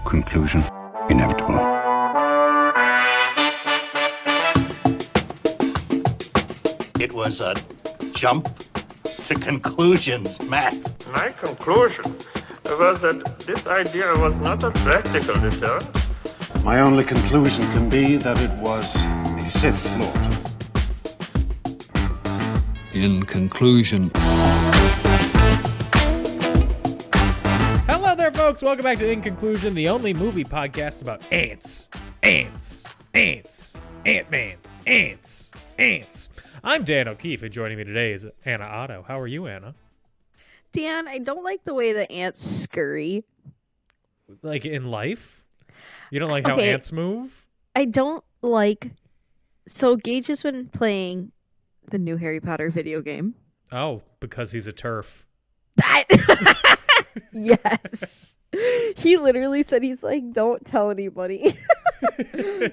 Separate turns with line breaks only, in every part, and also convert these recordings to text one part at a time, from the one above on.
conclusion inevitable.
It was a jump to conclusions, Matt.
My conclusion was that this idea was not a practical deterrent.
My only conclusion can be that it was a Sith Lord.
In conclusion.
Hello there, folks. Welcome back to In Conclusion, the only movie podcast about ants. Ant-Man, ants. I'm Dan O'Keefe, and joining me today is Anna Otto. How are you, Anna?
Dan, I don't like the way the ants scurry.
Like in life? You don't like how ants move?
I don't like... So Gage has been playing the new Harry Potter video game.
Oh, because he's a turf.
That... Yes. He literally said, he's like, don't tell anybody.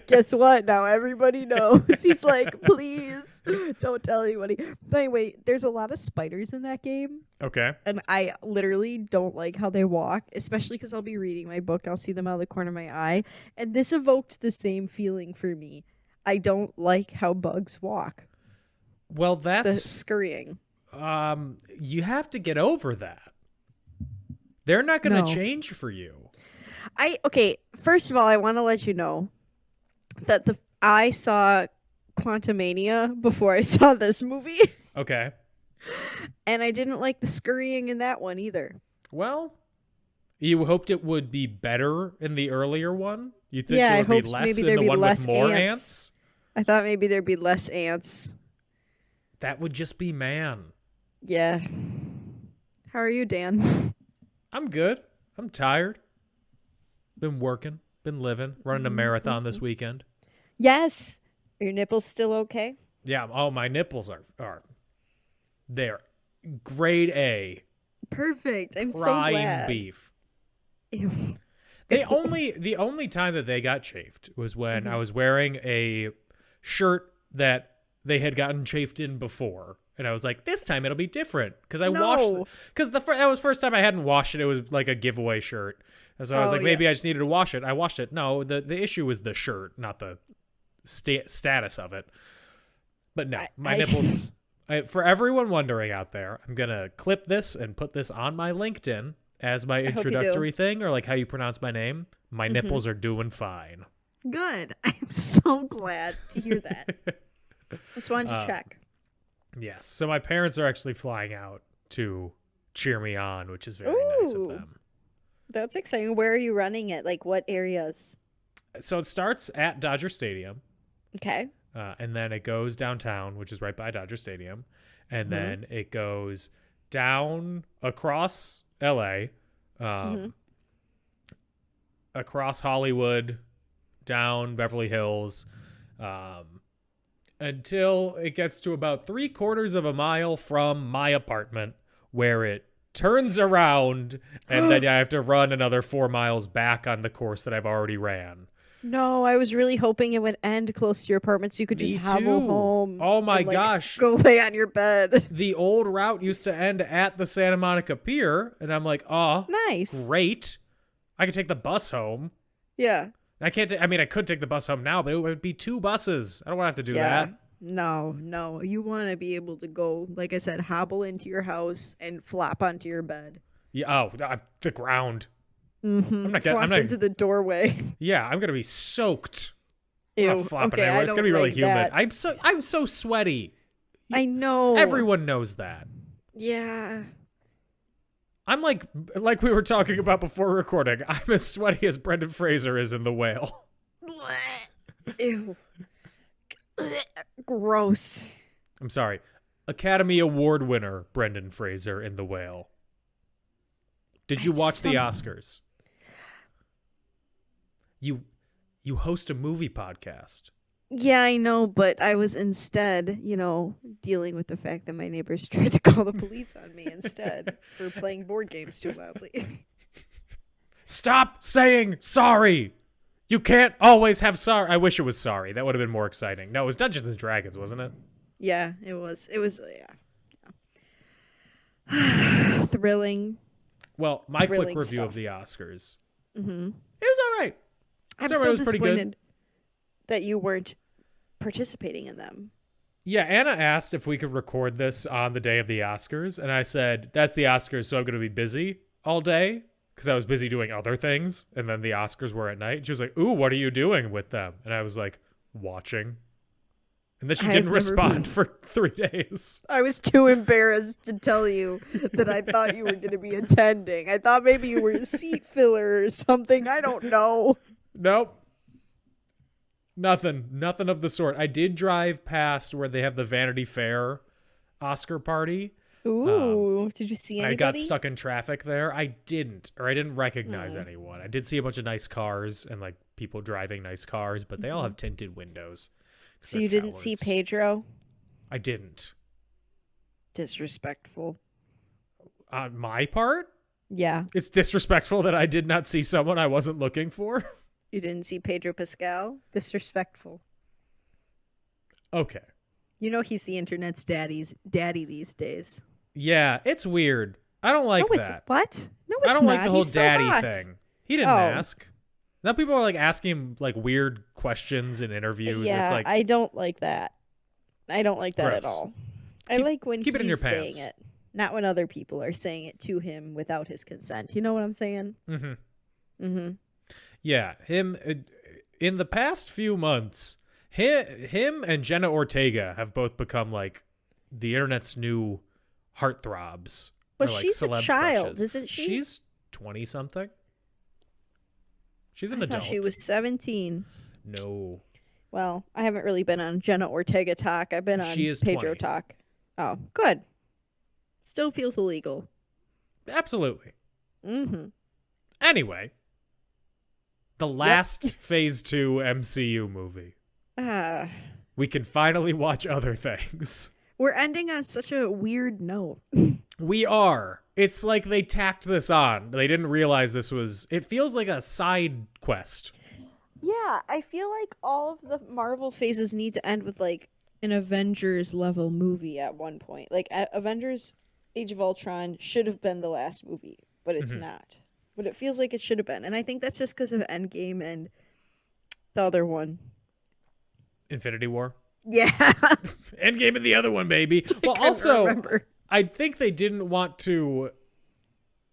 Guess what? Now everybody knows. He's like, please don't tell anybody. But anyway, there's a lot of spiders in that game.
Okay.
And I literally don't like how they walk, especially because I'll be reading my book. I'll see them out of the corner of my eye. And this evoked the same feeling for me. I don't like how bugs walk.
Well,
The
that's...
scurrying.
You have to get over that. They're not going to change for you.
Okay, first of all, I want to let you know that I saw Quantumania before I saw this movie.
Okay.
And I didn't like the scurrying in that one either.
Well, you hoped it would be better in the earlier one? You think
Yeah,
there
I
would be
hoped
less
maybe
in
there'd
the
be
one
less
with more
ants.
ants?
I thought maybe there'd be less ants.
That would just be man.
Yeah. How are you, Dan?
I'm good. I'm tired. Been working. Been living. Running a marathon this weekend.
Yes. Are your nipples still okay?
Yeah. Oh, my nipples are they're grade A.
Perfect. I'm so
Prime
glad.
beef.
Ew.
The only time that they got chafed was when I was wearing a shirt that they had gotten chafed in before. And I was like, this time it'll be different. Because I washed it. Because that was the first time I hadn't washed it. It was like a giveaway shirt. And so I was like, maybe I just needed to wash it. I washed it. No, the issue was the shirt, not the status of it. But no, my nipples... for everyone wondering out there, I'm going to clip this and put this on my LinkedIn as my introductory thing, or like how you pronounce my name. My nipples are doing fine.
Good. I'm so glad to hear that. Just wanted to check.
Yes. So my parents are actually flying out to cheer me on, which is very nice of them.
That's exciting. Where are you running it? Like what areas?
So it starts at Dodger Stadium.
Okay.
And then it goes downtown, which is right by Dodger Stadium. And then it goes down across LA, across Hollywood, down Beverly Hills, until it gets to about 3/4 of a mile from my apartment, where it turns around, and then I have to run another 4 miles back on the course that I've already ran.
No, I was really hoping it would end close to your apartment so you could just hobble home.
Oh my
and,
gosh.
Go lay on your bed.
The old route used to end at the Santa Monica Pier, and I'm like, oh,
Nice.
great. I could take the bus home.
Yeah.
I can't, I could take the bus home now, but it would be 2 buses. I don't want to have to do that.
No. You want to be able to go, like I said, hobble into your house and flop onto your bed.
Yeah. Oh, the ground.
Mm-hmm.
I'm not
into the doorway.
Yeah, I'm gonna be soaked.
Ew.
I'm not flopping
Okay,
everywhere. It's gonna be really
like
humid.
that.
I'm so sweaty.
I know.
Everyone knows that.
Yeah.
I'm like we were talking about before recording. I'm as sweaty as Brendan Fraser is in The Whale.
Ew. Gross.
I'm sorry. Academy Award winner Brendan Fraser in The Whale. Did you watch the Oscars? You host a movie podcast.
Yeah, I know, but I was instead, dealing with the fact that my neighbors tried to call the police on me instead for playing board games too loudly.
Stop saying sorry. You can't always have sorry. I wish it was sorry. That would have been more exciting. No, it was Dungeons and Dragons, wasn't it?
Yeah, it was. Yeah. Thrilling.
Well, my quick
Thrilling
review of
stuff.
the Oscars
Mm-hmm.
It was all right.
I'm
Ceremony
still
was pretty good.
disappointed that you weren't participating in them.
Yeah, Anna asked if we could record this on the day of the Oscars, and I said, that's the Oscars, so I'm going to be busy all day, because I was busy doing other things, and then the Oscars were at night. She was like, ooh, what are you doing with them? And I was like, watching. And then she didn't respond for 3 days.
I was too embarrassed to tell you that I thought you were going to be attending. I thought maybe you were a seat filler or something. I don't know.
Nope. Nothing of the sort. I did drive past where they have the Vanity Fair Oscar party.
Ooh, did you see anybody?
I got stuck in traffic there. I didn't recognize anyone. I did see a bunch of nice cars and like people driving nice cars, but they all have tinted windows.
So you didn't see Pedro?
I didn't.
Disrespectful.
On my part?
Yeah.
It's disrespectful that I did not see someone I wasn't looking for.
You didn't see Pedro Pascal? Disrespectful.
Okay.
You know he's the internet's daddy these days.
Yeah, it's weird. I don't like that.
What? No, it's not.
I don't like the whole
He's so
daddy
hot.
thing. He didn't ask. Now people are like asking him like weird questions in interviews.
Yeah,
It's like,
I don't like that. I don't like that at
Gross.
all. I like when
keep it in your
he's saying
pants.
it, not when other people are saying it to him without his consent. You know what I'm saying?
mm-hmm.
Mm-hmm.
Yeah, him in the past few months, him and Jenna Ortega have both become like the internet's new heartthrobs.
But
or, like,
she's a
celeb
child,
crushes.
isn't she?
She's 20 something. She's an
I
adult.
thought she was 17.
No.
Well, I haven't really been on Jenna Ortega talk. I've been on
She is
Pedro
20.
talk. Oh, good. Still feels illegal.
Absolutely.
Mm-hmm.
Anyway, the last Phase 2 MCU movie. We can finally watch other things.
We're ending on such a weird note.
We are. It's like they tacked this on. They didn't realize this was... It feels like a side quest.
Yeah, I feel like all of the Marvel phases need to end with like an Avengers level movie at one point. Like Avengers Age of Ultron should have been the last movie, but it's not. But it feels like it should have been. And I think that's just because of Endgame and the other one.
Infinity War.
Yeah.
Endgame and the other one, baby. Well, also,
remember.
I think they didn't want to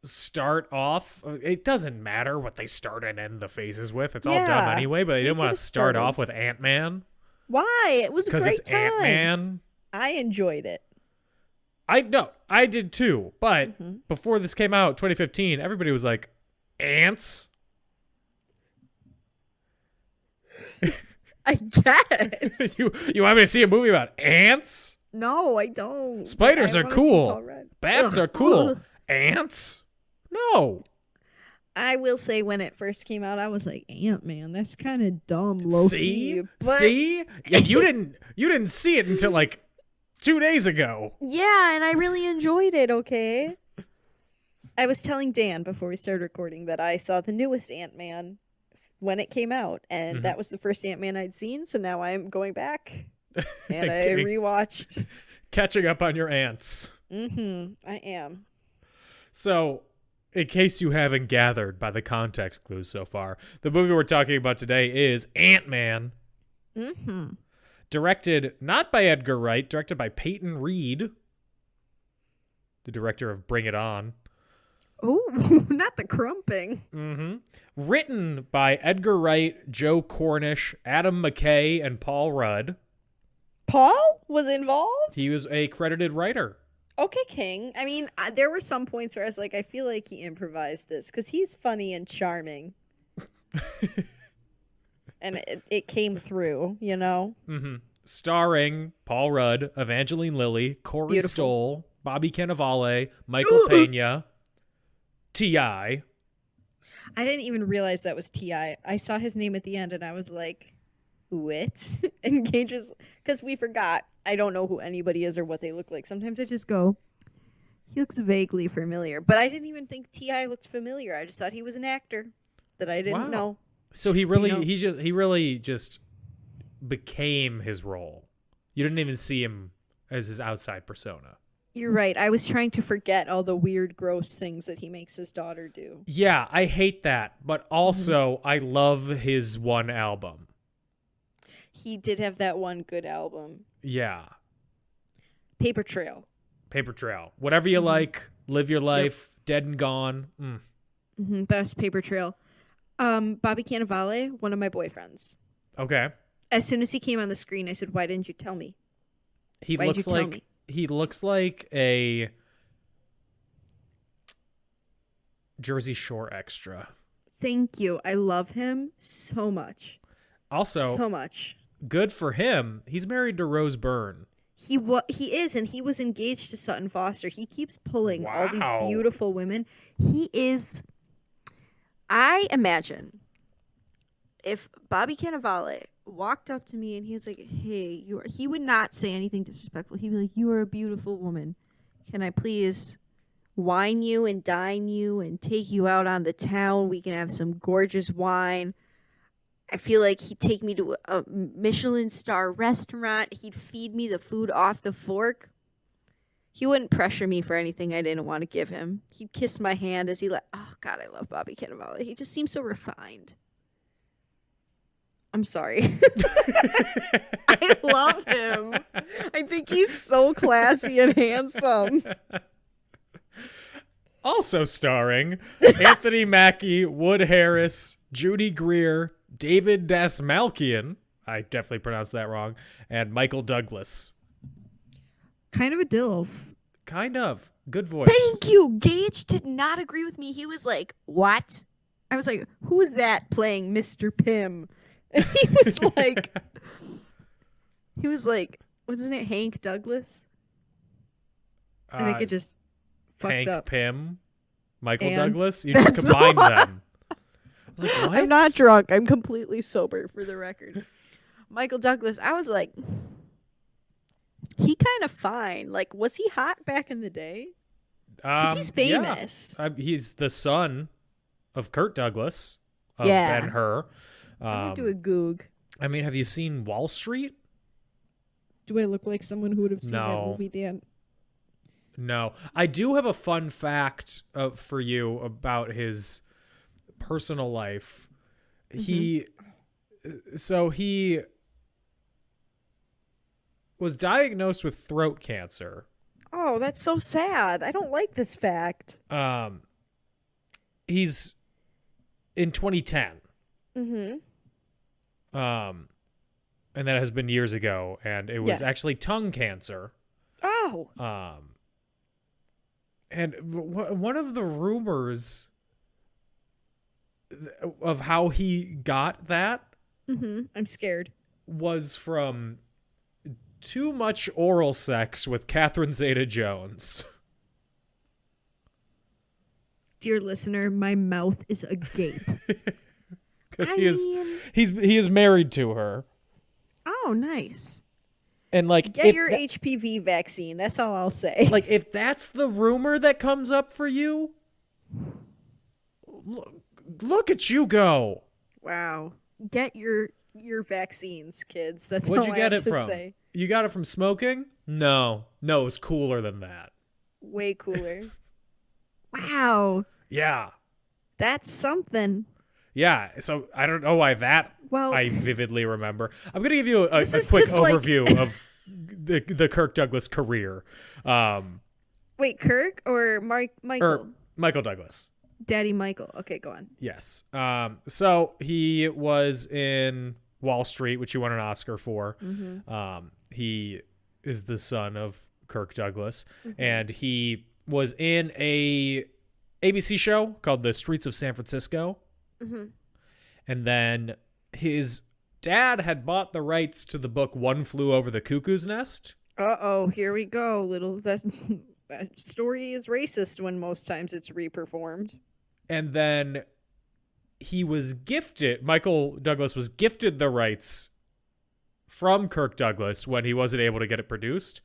start off. It doesn't matter what they start and end the phases with. It's all dumb
Yeah.
anyway, but they didn't want to
could've
start
started.
off with Ant-Man.
Why? It was a
Because
great
it's
time.
Ant-Man.
I enjoyed it.
I did too. But before this came out, 2015, everybody was like, ants?
I guess.
You want me to see a movie about ants?
No, I don't.
Spiders
I
are
wanna see
cool.
Paul Rudd.
Bats
Ugh.
are cool. Ants? No.
I will say when it first came out, I was like, Ant-Man, that's kind of dumb, low
See?
key. But
See? Yeah, you didn't see it until like 2 days ago.
yeah, and I really enjoyed it, okay? I was telling Dan before we started recording that I saw the newest Ant-Man when it came out, and that was the first Ant-Man I'd seen, so now I'm going back, and I
Kidding.
rewatched.
Catching up on your ants.
I am.
So, in case you haven't gathered by the context clues so far, the movie we're talking about today is Ant-Man. Directed not by Edgar Wright, directed by Peyton Reed, the director of Bring It On.
Oh, not the crumping.
Written by Edgar Wright, Joe Cornish, Adam McKay, and Paul Rudd.
Paul was involved?
He was a credited writer.
Okay, King. I mean, there were some points where I was like, I feel like he improvised this because he's funny and charming. And it came through, you know?
Starring Paul Rudd, Evangeline Lilly, Corey
Beautiful.
Stoll, Bobby Cannavale, Michael Pena, T.I.
I didn't even realize that was T.I. I saw his name at the end and I was like, what? And Gage is, because we forgot. I don't know who anybody is or what they look like. Sometimes I just go, he looks vaguely familiar. But I didn't even think T.I. looked familiar. I just thought he was an actor that I didn't know.
So he really,
You know?
he really just became his role. You didn't even see him as his outside persona.
You're right. I was trying to forget all the weird, gross things that he makes his daughter do.
Yeah, I hate that, but also I love his one album.
He did have that one good album.
Yeah.
Paper Trail.
Paper Trail. Whatever you like, live your life, dead and gone.
That's Paper Trail. Bobby Cannavale, one of my boyfriends.
Okay.
As soon as he came on the screen, I said, "Why didn't you tell me?"
He
Why did
looks
you tell
like
me?
he looks like a Jersey Shore extra.
Thank you. I love him so much.
Also,
So much.
good for him. He's married to Rose Byrne.
He is, and he was engaged to Sutton Foster. He keeps pulling all these
Wow.
beautiful women. He is. I imagine if Bobby Cannavale walked up to me and he was like, "Hey, he would not say anything disrespectful. He'd be like, "You are a beautiful woman. Can I please wine you and dine you and take you out on the town? We can have some gorgeous wine." I feel like he'd take me to a Michelin star restaurant. He'd feed me the food off the fork. He wouldn't pressure me for anything I didn't want to give him. He'd kiss my hand as he oh God, I love Bobby Cannavale. He just seems so refined. I'm sorry. I love him. I think he's so classy and handsome.
Also starring Anthony Mackie, Wood Harris, Judy Greer, David Dasmalkian, I definitely pronounced that wrong, and Michael Douglas.
Kind of a dilf.
Kind of. Good voice.
Thank you. Gage did not agree with me. He was like, "What?" I was like, "Who is that playing Mr. Pym?" And he was like, what's his name? Hank Douglas? I think it just fucked
Hank
up.
Pym, Michael
And
Douglas. You just
that's
combined
the
them. I was like, what?
I'm not drunk. I'm completely sober, for the record. Michael Douglas, I was like, he kind of fine. Like, was he hot back in the day? Because he's famous.
Yeah. He's the son of Kurt Douglas.
Yeah.
And her.
I'm going to do a goog.
I mean, have you seen Wall Street?
Do I look like someone who would have seen that
No.
movie, Dan?
No. I do have a fun fact for you about his personal life. He was diagnosed with throat cancer.
Oh, that's so sad. I don't like this fact.
He's in 2010.
Mm-hmm.
And that has been years ago, and it was actually tongue cancer.
Oh.
And one of the rumors of how he got that
I'm scared.
was from too much oral sex with Catherine Zeta-Jones.
Dear listener, my mouth is agape.
Because he is married to her.
Oh, nice.
And like,
Get your HPV vaccine. That's all I'll say.
Like, if that's the rumor that comes up for you, look at you go.
Wow. Get your vaccines, kids. That's
What'd
all
you
I
get
have
it
to
from?
say.
You got it from smoking? No, it was cooler than that.
Way cooler. Wow.
Yeah.
That's something.
Yeah, so I don't know why that
Well,
I vividly remember. I'm going to give you a
This is
quick
just like-
overview of the Kirk Douglas career.
wait, Kirk or Michael?
Michael Douglas.
Daddy Michael. Okay, go on.
Yes. So he was in Wall Street, which he won an Oscar for. He is the son of Kirk Douglas, and he was in a ABC show called The Streets of San Francisco. And then his dad had bought the rights to the book One Flew Over the Cuckoo's Nest.
Uh-oh, here we go. That story is racist when most times it's reperformed.
And then Michael Douglas was gifted the rights from Kirk Douglas when he wasn't able to get it produced.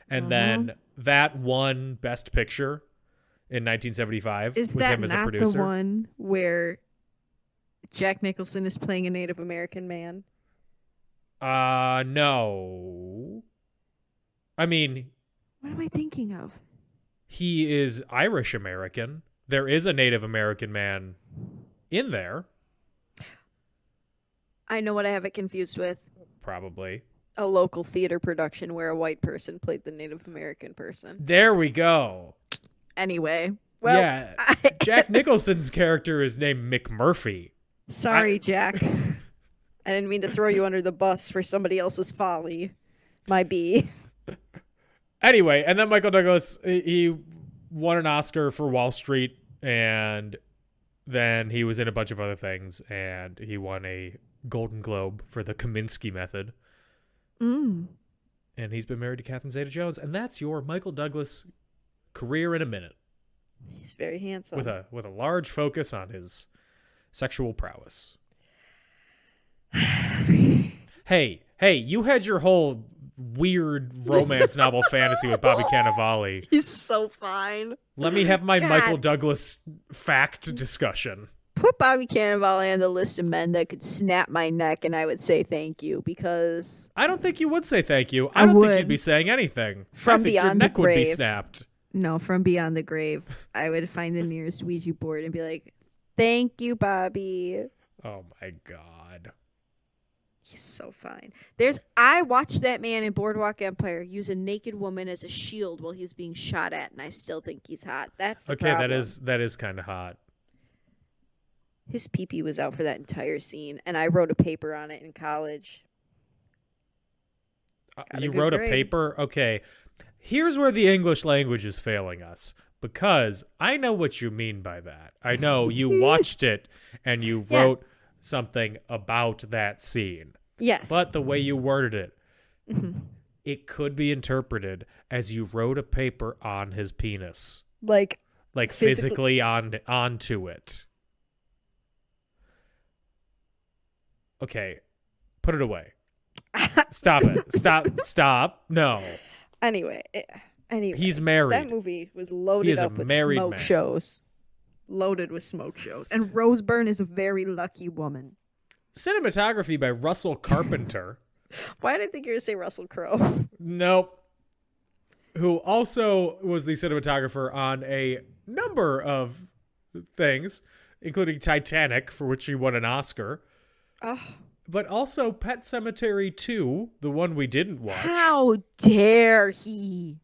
And then that won Best Picture in 1975
Is
with
that
him as a
not
producer.
the one where Jack Nicholson is playing a Native American man?
No. I mean,
What am I thinking of?
He is Irish American. There is a Native American man in there,
I know what I have it confused with.
probably.
A local theater production where a white person played the Native American person.
There we go.
Anyway, well,
yeah, Jack Nicholson's character is named McMurphy.
Sorry, Jack. I didn't mean to throw you under the bus for somebody else's folly. My B.
Anyway, and then Michael Douglas, he won an Oscar for Wall Street, and then he was in a bunch of other things, and he won a Golden Globe for the Kominsky Method.
Mm.
And he's been married to Catherine Zeta-Jones, and that's your Michael Douglas career in a minute.
He's very handsome.
With a large focus on his sexual prowess. Hey, you had your whole weird romance novel fantasy with Bobby Cannavale.
He's so fine.
Let me have my
God.
Michael Douglas fact discussion.
Put Bobby Cannavale on the list of men that could snap my neck, and I would say thank you, because
I don't think you would say thank you.
I
I don't think
would.
you'd be saying anything.
From
I think
beyond
your
the
neck would be
grave.
snapped.
no, from beyond the grave, I would find the nearest Ouija board and be like, "Thank you, Bobby."
Oh my god.
He's so fine. I watched that man in Boardwalk Empire use a naked woman as a shield while he was being shot at, and I still think he's hot. That's the
Okay,
problem.
that is kind of hot.
His pee-pee was out for that entire scene, and I wrote a paper on it in college. Got a
You
good
wrote a
grade.
paper? Okay. Here's where the English language is failing us, because I know what you mean by that. I know you watched it and you
Yeah.
wrote something about that scene.
Yes.
But the way you worded it,
Mhm.
it could be interpreted as you wrote a paper on his penis,
like
like
Physically-
physically onto it. Okay, put it away. Stop it. Stop. No.
anyway.
He's married.
That movie was
He
loaded
is a
up with
married
smoke
man.
shows. Loaded with smoke shows. And Rose Byrne is a very lucky woman.
Cinematography by Russell Carpenter.
Why did I think you were going to say Russell Crowe?
Nope. Who also was the cinematographer on a number of things, including Titanic, for which he won an Oscar.
Oh,
But also Pet Sematary 2, the one we didn't watch.
how dare he?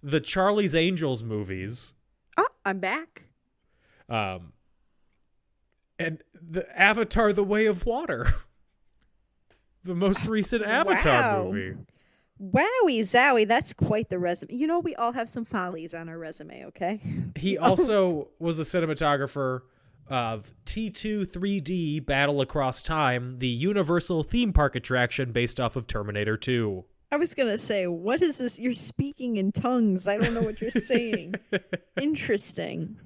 The Charlie's Angels movies.
Oh, I'm back.
And the Avatar: The Way of Water. The most recent Avatar
Wow.
movie.
Wowie zowie, that's quite the resume. You know, we all have some follies on our resume, okay?
He also was the cinematographer of T2 3D Battle Across Time, the Universal theme park attraction based off of Terminator 2.
I was going to say, what is this? You're speaking in tongues. I don't know what you're saying. Interesting.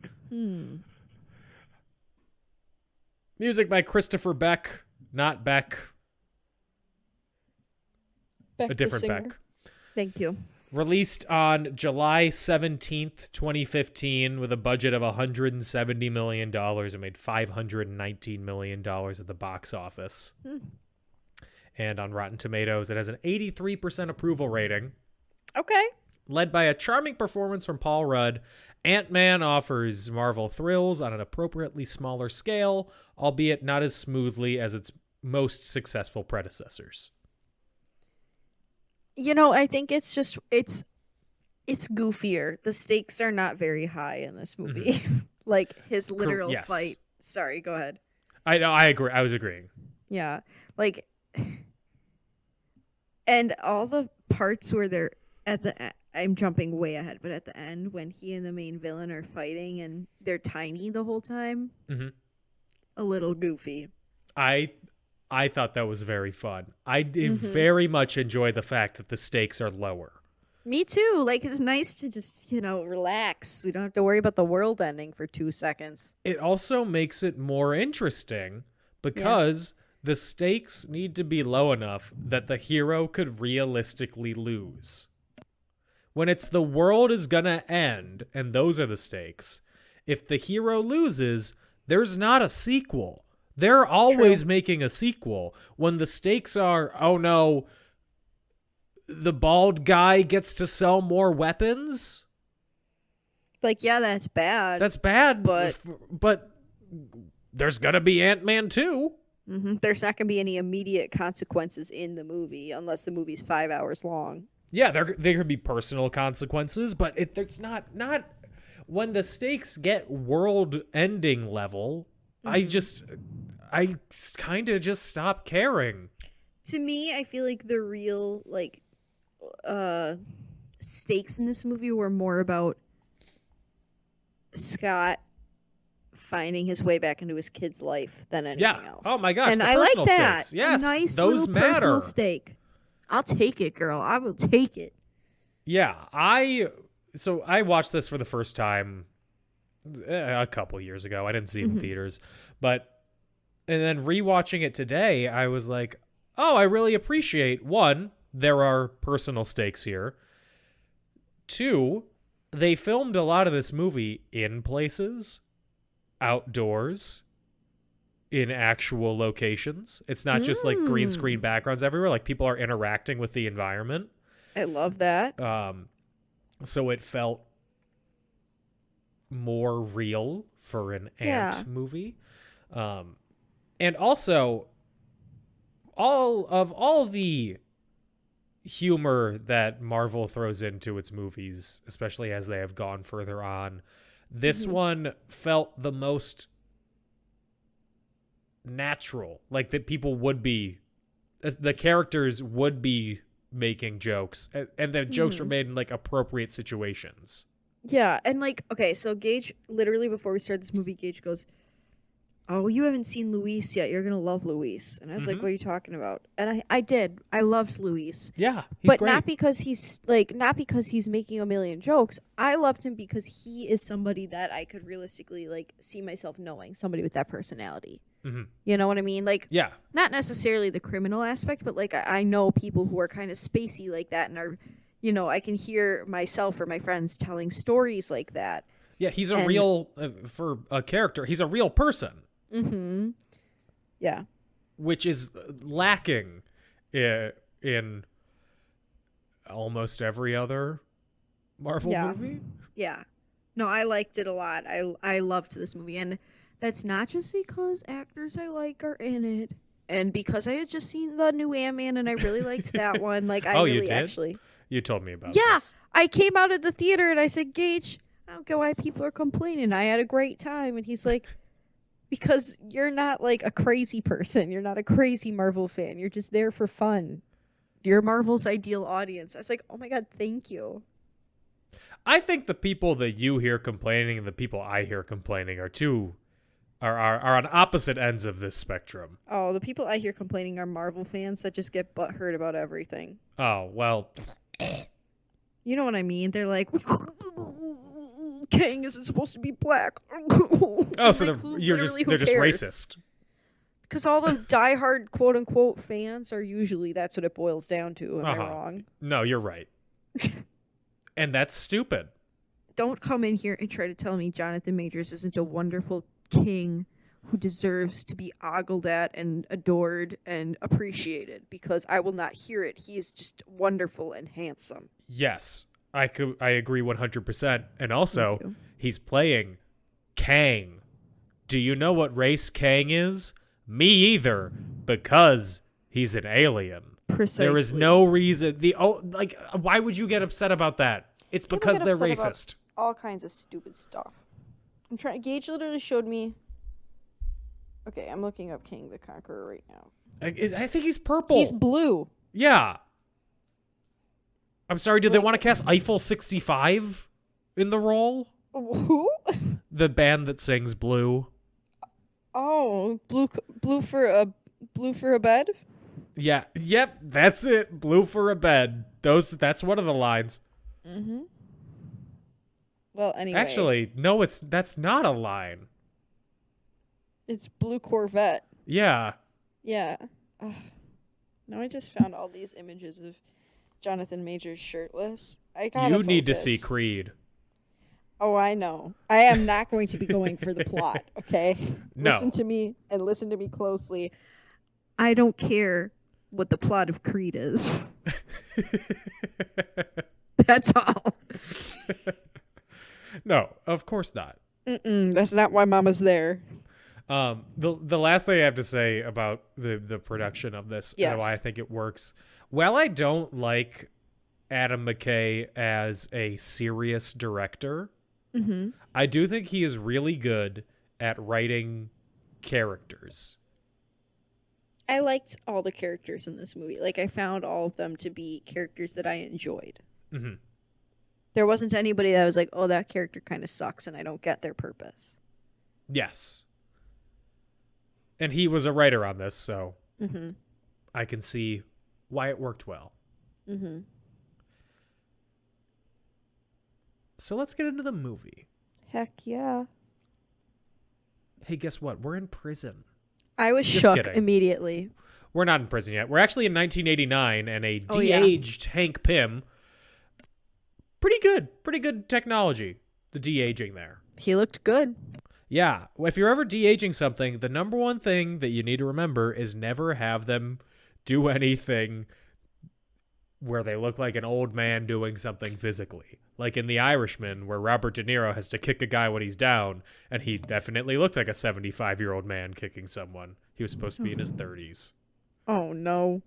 Music by Christopher Beck, not Beck,
Beck
a different Beck.
Thank you.
Released on July 17th, 2015, with a budget of $170 million. It made $519 million at the box office. And on Rotten Tomatoes, it has an 83% approval rating.
Okay.
Led by a charming performance from Paul Rudd, Ant-Man offers Marvel thrills on an appropriately smaller scale, albeit not as smoothly as its most successful predecessors.
You know, I think it's just it's goofier. The stakes are not very high in this movie. Like his literal
yes.
fight. Sorry, go ahead.
I know, I agree. I was agreeing.
Yeah. Like, and all the parts where they're at the I'm jumping way ahead, but at the end when he and the main villain are fighting and they're tiny the whole time, a little goofy.
I thought that was very fun. I did very much enjoy the fact that the stakes are lower.
Me too. Like, it's nice to just, relax. We don't have to worry about the world ending for 2 seconds.
It also makes it more interesting because the stakes need to be low enough that the hero could realistically lose. When it's the world is gonna end, and those are the stakes, if the hero loses, there's not a sequel. They're always making a sequel. When the stakes are, oh no, the bald guy gets to sell more weapons.
Like, yeah, that's bad.
That's bad,
But
there's gonna be Ant-Man 2.
There's not going to be any immediate consequences in the movie unless the movie's 5 hours long.
Yeah, there could be personal consequences, but it's not when the stakes get world-ending level. I kind of just stop caring.
To me, I feel like the real stakes in this movie were more about Scott finding his way back into his kid's life than anything else.
Oh my gosh,
and
the
I like
personal
that.
stakes. Yes,
a nice
those
little
matter.
Personal stake. I'll take it, girl. I will take it.
Yeah, I watched this for the first time a couple years ago. I didn't see it in theaters, and then rewatching it today, I was like, oh, I really appreciate, one, there are personal stakes here. Two, they filmed a lot of this movie in places, outdoors, in actual locations. It's not just like green screen backgrounds everywhere. Like, people are interacting with the environment.
I love that.
So it felt more real for an Ant movie. And also, all the humor that Marvel throws into its movies, especially as they have gone further on, this one felt the most natural. Like, that people would be, the characters would be making jokes, and the jokes were made in like appropriate situations.
Yeah, and okay, so Gage, literally before we started this movie, Gage goes, oh, you haven't seen Luis yet. You're going to love Luis. And I was like, what are you talking about? And I did. I loved Luis.
Yeah,
but
great.
Not because he's making a million jokes. I loved him because he is somebody that I could realistically see myself knowing, somebody with that personality. You know what I mean?
Yeah.
Not necessarily the criminal aspect, but I know people who are kind of spacey like that and are, I can hear myself or my friends telling stories like that.
Yeah, he's a real, for a character, he's a real person.
Yeah.
Which is lacking in almost every other Marvel movie.
Yeah. No, I liked it a lot. I loved this movie. And that's not just because actors I like are in it. And because I had just seen the new Ant-Man and I really liked that one.
You did? Actually. You told me about this.
Yeah. I came out of the theater and I said, Gage, I don't get why people are complaining. I had a great time. And he's like, because you're not a crazy person. You're not a crazy Marvel fan. You're just there for fun. You're Marvel's ideal audience. I was like, oh my God, thank you.
I think the people that you hear complaining and the people I hear complaining are on opposite ends of this spectrum.
Oh, the people I hear complaining are Marvel fans that just get butthurt about everything.
Oh, well.
You know what I mean? They're like, Kang isn't supposed to be black.
Oh, so they're just racist.
Because all the diehard quote unquote fans are usually, that's what it boils down to. Am I wrong?
No, you're right. And that's stupid.
Don't come in here and try to tell me Jonathan Majors isn't a wonderful king who deserves to be ogled at and adored and appreciated, because I will not hear it. He is just wonderful and handsome.
Yes, I agree 100%. And also, he's playing Kang. Do you know what race Kang is? Me either, because he's an alien.
Precisely.
There is no reason. Why would you get upset about that? It's because they're racist.
All kinds of stupid stuff. Gage literally showed me. Okay, I'm looking up King the Conqueror right now.
I think he's purple.
He's blue.
Yeah. I'm sorry, did they want to cast Eiffel 65 in the role?
Who?
The band that sings Blue.
Oh, blue for a bed?
Yeah. Yep, that's it. Blue for a bed. That's one of the lines.
Mm-hmm. Well, anyway.
Actually, no, that's not a line.
It's Blue Corvette.
Yeah.
Yeah. Now I just found all these images of Jonathan Majors shirtless. You
need to see Creed.
Oh, I know. I am not going to be going for the plot, okay?
No.
Listen to me and listen to me closely. I don't care what the plot of Creed is. That's all.
No, of course not.
That's not why Mama's there.
The last thing I have to say about the production of this and why I think it works. While I don't like Adam McKay as a serious director, I do think he is really good at writing characters.
I liked all the characters in this movie. Like, I found all of them to be characters that I enjoyed.
Mm-hmm.
There wasn't anybody that was like, oh, that character kind of sucks and I don't get their purpose.
Yes. And he was a writer on this, so I can see why it worked well. So let's get into the movie.
Heck yeah.
Hey, guess what? We're in prison.
I was
Just
shook
kidding.
immediately.
We're not in prison yet. We're actually in 1989, and a
Oh, yeah.
de-aged Hank Pym. Pretty good technology, the de-aging there.
He looked good.
Yeah, if you're ever de-aging something, the number one thing that you need to remember is never have them do anything where they look like an old man doing something physically. Like in The Irishman, where Robert De Niro has to kick a guy when he's down, and he definitely looked like a 75-year-old man kicking someone. He was supposed to be in his 30s.
Oh, no.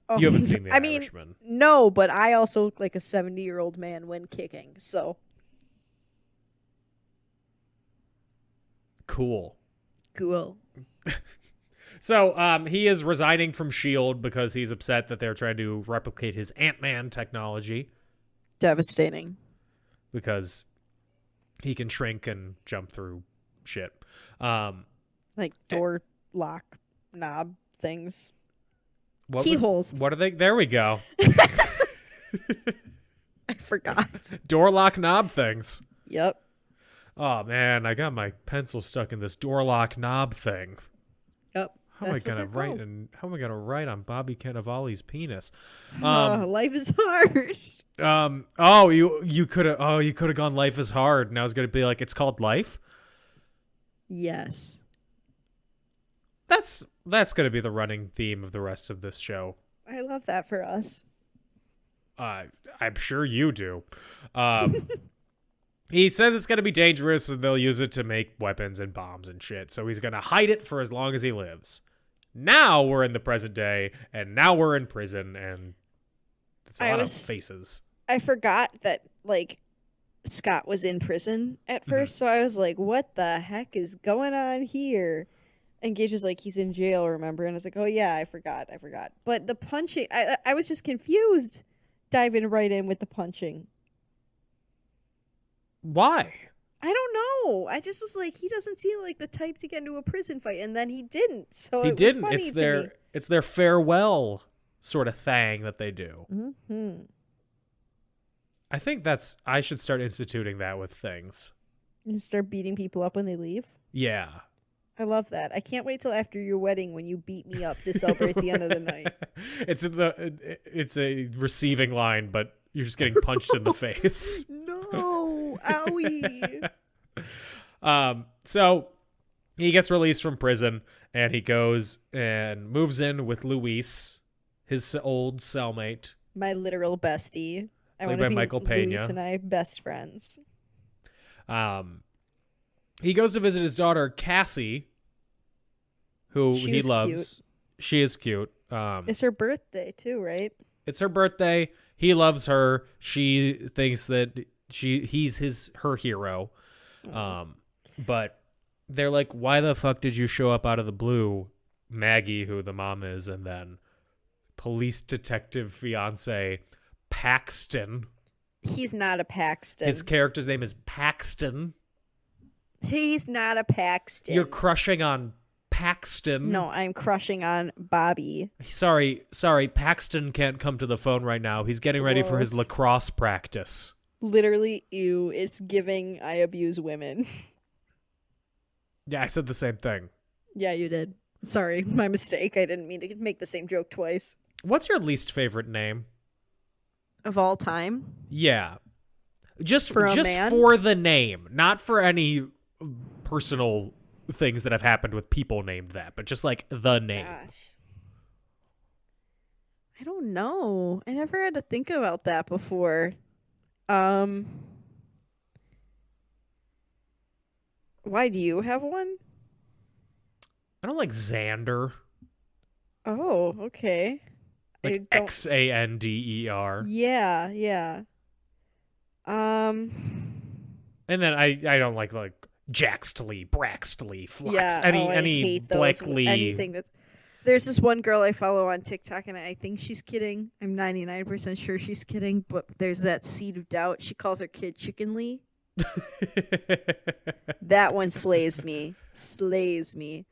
Oh,
You haven't seen The
I mean,
Irishman.
no, but I also look like a 70-year-old man when kicking, so.
Cool. So he is resigning from S.H.I.E.L.D. because he's upset that they're trying to replicate his Ant-Man technology.
Devastating.
Because he can shrink and jump through shit.
Like door lock knob things.
What
Keyholes.
What are they? There we go.
I forgot.
Door lock knob things.
Yep.
Oh, man, I got my pencil stuck in this door lock knob thing.
Yep.
How am I gonna write on Bobby Cannavale's penis?
Life is hard.
You could have gone Life is Hard, and I was gonna be like, it's called Life.
Yes.
That's gonna be the running theme of the rest of this show.
I love that for us.
I'm sure you do. He says it's gonna be dangerous, and they'll use it to make weapons and bombs and shit. So he's gonna hide it for as long as he lives. Now we're in the present day, and now we're in prison, and it's a lot of faces.
I forgot that, like, Scott was in prison at first, so I was like, what the heck is going on here? And Gage was like, he's in jail, remember? And I was like, oh yeah, I forgot. But the punching, I was just confused diving right in with the punching.
Why?
I don't know. I just was like, he doesn't seem like the type to get into a prison fight, and then he didn't. So
he didn't.
Was funny
It's their farewell sort of thing that they do.
Mm-hmm.
I think I should start instituting that with things.
You start beating people up when they leave?
Yeah.
I love that. I can't wait till after your wedding when you beat me up to celebrate the end of the night.
It's a receiving line, but you're just getting punched in the face.
No, owie.
So he gets released from prison, and he goes and moves in with Luis, his old cellmate.
My literal bestie. I want
by
to be
Michael Pena.
Luis and I best friends.
He goes to visit his daughter Cassie, who he loves.
Cute.
She is cute.
It's her birthday too, right?
It's her birthday. He loves her. She thinks that he's her hero. But they're like, why the fuck did you show up out of the blue? Maggie, who the mom is, and then police detective fiance Paxton.
He's not a Paxton.
His character's name is Paxton.
He's not a Paxton.
You're crushing on Paxton.
No, I'm crushing on Bobby.
Sorry, Paxton can't come to the phone right now. He's getting ready for his
Gross.
lacrosse practice.
Literally, ew. It's giving I abuse women.
Yeah, I said the same thing.
Yeah, you did. Sorry, my mistake. I didn't mean to make the same joke twice.
What's your least favorite name?
Of all time?
Yeah. Just
For a man?
for the name, not for any personal things that have happened with people named that, but just like the name.
Gosh. I don't know. I never had to think about that before. Why do you have one?
I don't like Xander.
Oh, okay. I
Like
don't.
Xander.
Yeah, yeah. Um,
And then I don't like Jaxtley, Braxtley, Flox,
yeah.
any
I hate those.
Blackley.
Anything that's. There's this one girl I follow on TikTok, and I think she's kidding. I'm 99% sure she's kidding, but there's that seed of doubt. She calls her kid Chicken Lee. That one slays me. Slays me.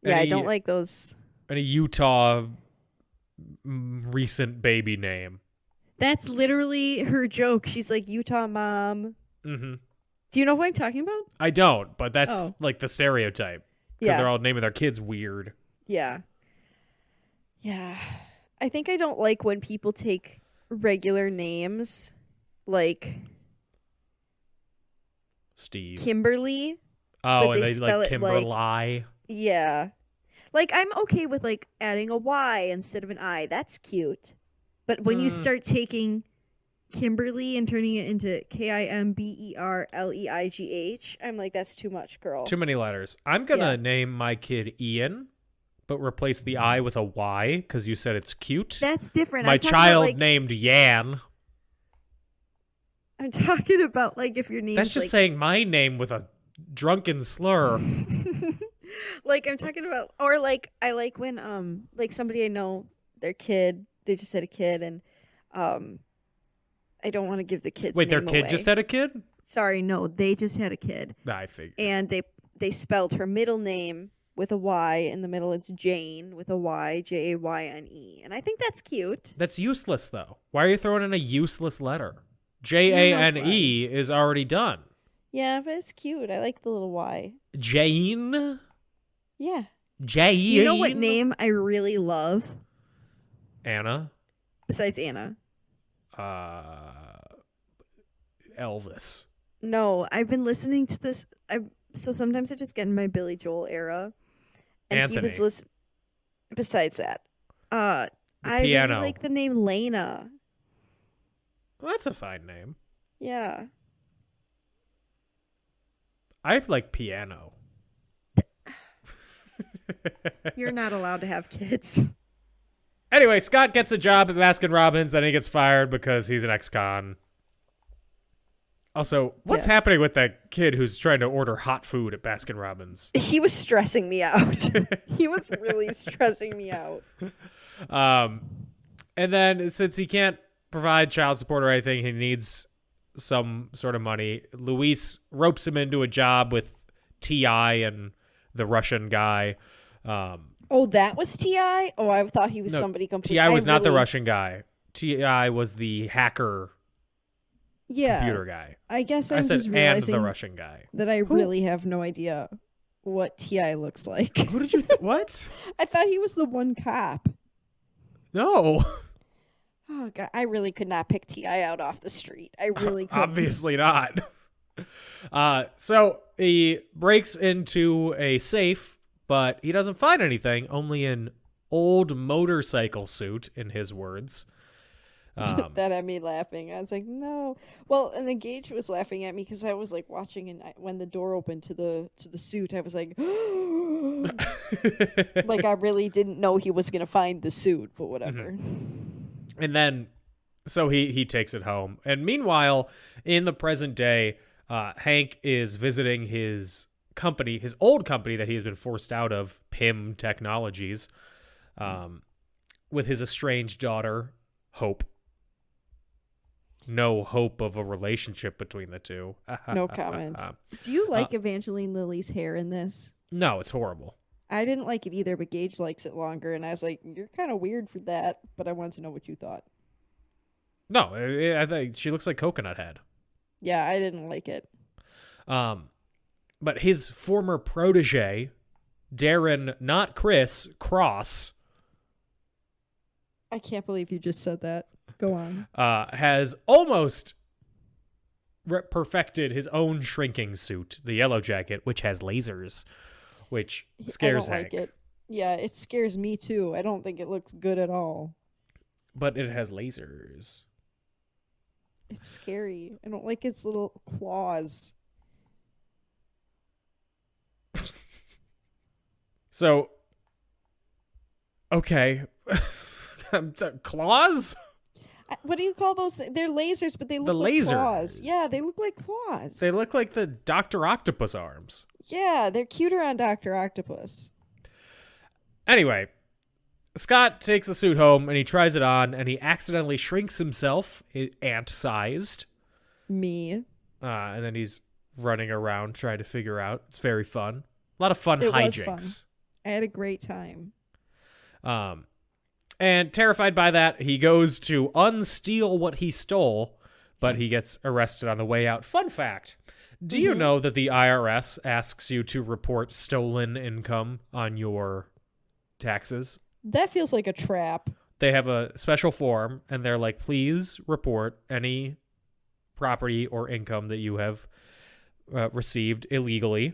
Yeah, I don't like those.
And a Utah recent baby name.
That's literally her joke. She's like, Utah mom.
Mm-hmm.
Do you know what I'm talking about?
I don't, but that's like the stereotype. Because
Yeah.
they're all naming their kids weird.
Yeah. Yeah. I think I don't like when people take regular names like
Steve.
Kimberly.
Oh,
but
and
they
they
spell
like
it
Kimberly.
Yeah. Like, I'm okay with like adding a Y instead of an I. That's cute. But when you start taking Kimberly and turning it into Kimberleigh, I'm like, that's too much, girl.
Too many letters. I'm going to name my kid Ian, but replace the I with a Y because you said it's cute.
That's different.
My
I'm talking
child
about, like,
named Yan.
I'm talking about like if your name.
That's just
like,
saying my name with a drunken slur.
like I'm talking about, or like I like when like somebody I know, their kid, they just had a kid, and I don't want to give the kid's
Wait, their
name
kid
away.
just had a kid?
Sorry, no, they just had a kid.
I figured.
And they spelled her middle name with a Y. In the middle, it's Jane with a Y, Jayne. And I think that's cute.
That's useless, though. Why are you throwing in a useless letter? Jane is already done.
Yeah, but it's cute. I like the little Y.
Jane?
Yeah.
Jane?
You know what name I really love?
Anna?
Besides Anna.
Elvis.
No, I've been listening to this. So sometimes I just get in my Billy Joel era. And
Anthony.
he was listening. Besides that, I
piano.
really like the name Lena.
Well, that's a fine name.
Yeah.
I like piano.
You're not allowed to have kids.
Anyway, Scott gets a job at Baskin-Robbins, then he gets fired because he's an ex-con. Also, what's happening with that kid who's trying to order hot food at Baskin-Robbins?
He was stressing me out. He was really stressing me out.
And then since he can't provide child support or anything, he needs some sort of money. Luis ropes him into a job with T.I. and the Russian guy.
Oh, that was T.I.? Oh, I thought he was somebody completely...
T.I. was not the Russian guy. T.I. was the hacker computer guy.
I guess
I
I'm
said
just
and
realizing
the Russian guy.
that I really have no idea what T.I. looks like.
Who did you what?
I thought he was the one cop.
No.
Oh, God. I really could not pick T.I. out off the street. I really couldn't.
Obviously not. So he breaks into a safe, but he doesn't find anything, only an old motorcycle suit, in his words.
That had me laughing. I was like, no. Well, and then Gage was laughing at me because I was like watching, and when the door opened to the suit, I was like, like I really didn't know he was gonna find the suit, but whatever.
Mm-hmm. And then, so he takes it home. And meanwhile, in the present day, Hank is visiting his company, his old company that he has been forced out of, PIM Technologies, with his estranged daughter, Hope. No hope of a relationship between the two.
No comment. Do you like Evangeline Lilly's hair in this?
No, it's horrible.
I didn't like it either, but Gage likes it longer, and I was like, you're kind of weird for that, but I wanted to know what you thought.
No, I think she looks like Coconut Head.
Yeah, I didn't like it.
But his former protege, Darren, not Chris, Cross,
I can't believe you just said that. Go on.
has almost perfected his own shrinking suit, the Yellow Jacket, which has lasers, which scares
I don't
Hank.
like it. Yeah, it scares me too. I don't think it looks good at all.
but it has lasers.
It's scary. I don't like its little claws.
So, okay. Claws?
What do you call those? They're lasers, but they look
The
like
lasers.
claws. Yeah, they look like claws.
They look like the Dr. Octopus arms.
Yeah, they're cuter on Dr. Octopus.
Anyway, Scott takes the suit home and he tries it on and he accidentally shrinks himself, ant-sized.
Me.
And then he's running around trying to figure out. It's very fun. A lot of fun
It was
hijinks.
fun. I had a great time.
And terrified by that, he goes to unsteal what he stole, but he gets arrested on the way out. Fun fact. Do you know that the IRS asks you to report stolen income on your taxes?
That feels like a trap.
They have a special form, and they're like, please report any property or income that you have received illegally.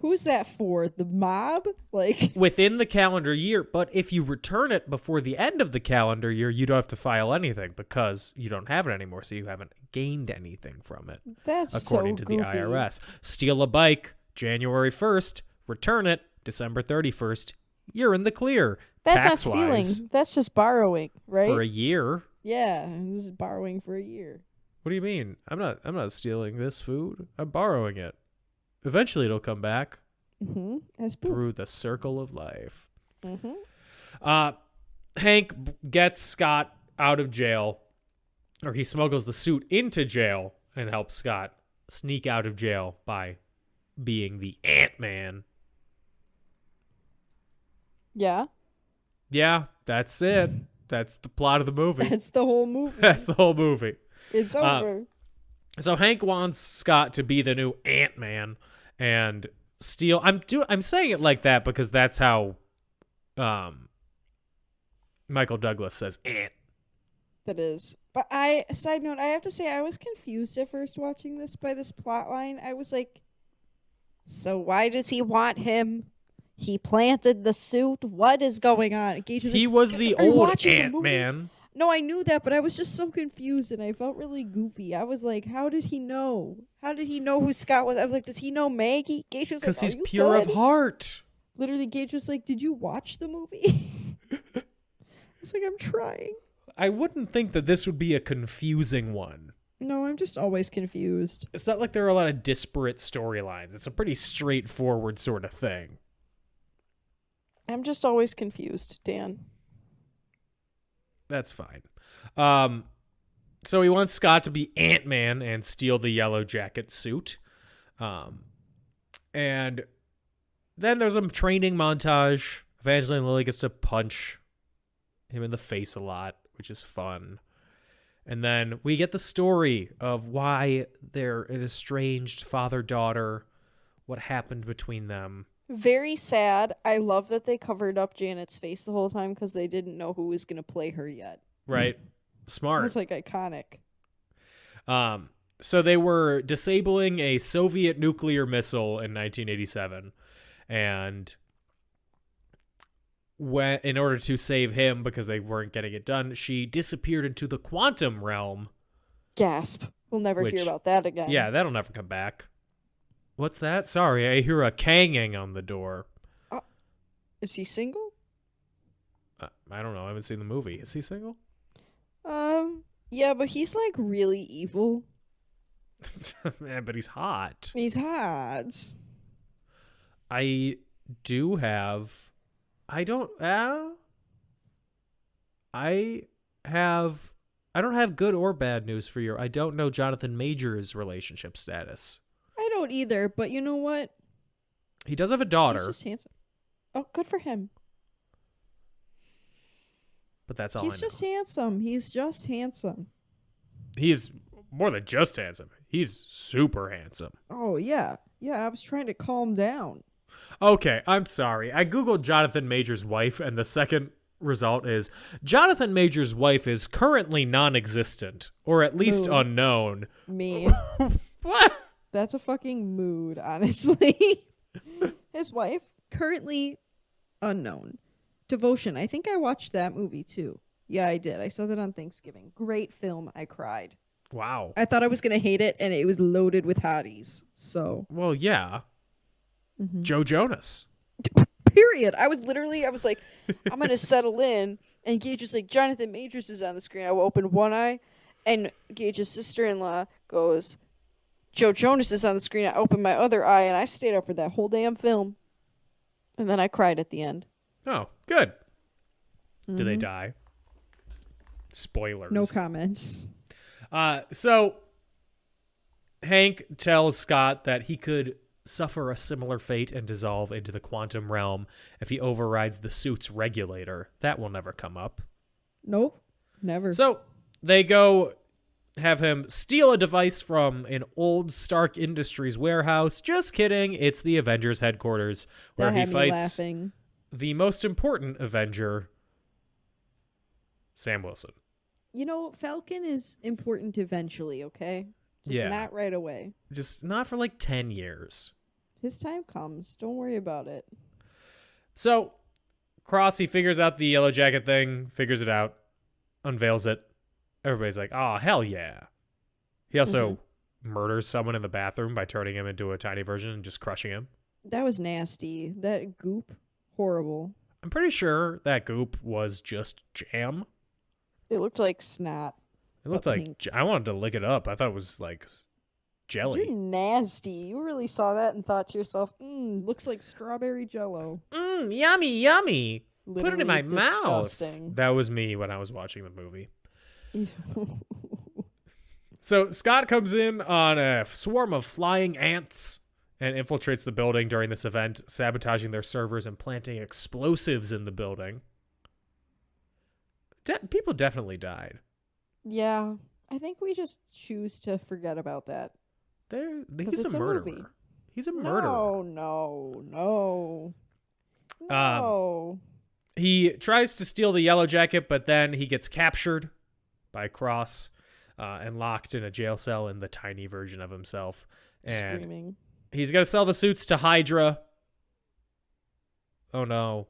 Who's that for? The mob? Like,
Within the calendar year, but if you return it before the end of the calendar year, you don't have to file anything because you don't have it anymore, so you haven't gained anything from it.
that's
According
so
to the
goofy.
IRS. Steal a bike January 1st, return it December 31st, you're in the clear.
That's not
tax-wise,
stealing. That's just borrowing, right?
for a year.
Yeah, this is borrowing for a year.
What do you mean? I'm not stealing this food. I'm borrowing it. Eventually it'll come back
That's poop.
through the circle of life.
Mm-hmm.
Hank gets Scott out of jail, or he smuggles the suit into jail and helps Scott sneak out of jail by being the Ant-Man.
Yeah,
Yeah, that's it. That's the plot of the movie.
that's the whole movie.
That's the whole movie.
It's over.
So Hank wants Scott to be the new Ant-Man and steal. I'm saying it like that because that's how Michael Douglas says Ant.
That is. But side note, I have to say I was confused at first watching this by this plot line. I was like, so why does he want him? He planted the suit. What is going on? Gage was
He
like,
was the
"Are you
old
watching the movie?"
Ant-Man.
No, I knew that, but I was just so confused and I felt really goofy. I was like, how did he know? How did he know who Scott was? I was like, does he know Maggie? Gage was like,
Because he's
"Are you
pure
good?"
of heart.
Literally, Gage was like, did you watch the movie? I was like, I'm trying.
I wouldn't think that this would be a confusing one.
No, I'm just always confused.
It's not like there are a lot of disparate storylines. It's a pretty straightforward sort of thing.
I'm just always confused, Dan.
That's fine. So he wants Scott to be Ant-Man and steal the yellow jacket suit. And then there's a training montage. Evangeline Lilly gets to punch him in the face a lot, which is fun. And then we get the story of why they're an estranged father-daughter, what happened between them.
Very sad. I love that they covered up Janet's face the whole time because they didn't know who was going to play her yet.
Right? Smart.
It's like iconic.
So they were disabling a Soviet nuclear missile in 1987. And in order to save him, because they weren't getting it done, she disappeared into the quantum realm.
Gasp. We'll never hear about that again.
Yeah, that'll never come back. What's that? Sorry, I hear a canging on the door.
Is he single?
I don't know. I haven't seen the movie. Is he single?
Yeah, but he's like really evil.
Man, but he's hot.
He's hot.
I do have... I don't have good or bad news for you. I don't know Jonathan Majors' relationship status.
I don't either, but you know what?
He does have a daughter,
He's just handsome. Oh, good for him.
but that's all
He's
I know.
just handsome. He's just handsome.
He's more than just handsome. He's super handsome.
Oh, yeah. Yeah, I was trying to calm down.
Okay, I'm sorry. I googled Jonathan Majors' wife, and the second result is Jonathan Majors' wife is currently non-existent, or at least
Mood.
unknown.
Me.
What?
That's a fucking mood, honestly. His wife, currently unknown. Devotion. I think I watched that movie too. Yeah, I did. I saw that on Thanksgiving. Great film. I cried.
Wow.
I thought I was going to hate it, and it was loaded with hotties. So,
Well, yeah. Joe Jonas.
period. I was like, I'm going to settle in. And Gage was like, Jonathan Majors is on the screen. I will open one eye. And Gage's sister-in-law goes, Joe Jonas is on the screen. I opened my other eye, and I stayed up for that whole damn film. And then I cried at the end.
Oh, good. Do they die? Spoilers.
No comment.
So Hank tells Scott that he could suffer a similar fate and dissolve into the quantum realm if he overrides the suit's regulator. That will never come up.
Nope. Never.
So they go have him steal a device from an old Stark Industries warehouse. Just kidding. It's the Avengers headquarters where
that
he
had me
fights
laughing.
the most important Avenger, Sam Wilson.
You know, Falcon is important eventually, okay? Just
Yeah.
not right away.
Just not for like 10 years.
His time comes. Don't worry about it.
So, Cross, he figures out the Yellow Jacket thing, figures it out, unveils it. Everybody's like, oh, hell yeah. He also murders someone in the bathroom by turning him into a tiny version and just crushing him.
That was nasty. That goop, horrible.
I'm pretty sure that goop was just jam.
It looked like snot.
It looked
But
like,
pink.
I wanted to lick it up. I thought it was like jelly.
You're nasty. You really saw that and thought to yourself, looks like strawberry jello.
Yummy, yummy. Put it in my
Literally
mouth.
disgusting.
That was me when I was watching the movie. So Scott comes in on a swarm of flying ants and infiltrates the building during this event, sabotaging their servers and planting explosives in the building. People definitely died.
Yeah. I think we just choose to forget about that.
He's
it's
a
a
murderer.
movie.
He's a murderer.
No. No.
He tries to steal the Yellow Jacket, but then he gets captured by Cross and locked in a jail cell in the tiny version of himself. And
Screaming.
he's going to sell the suits to Hydra. Oh, no.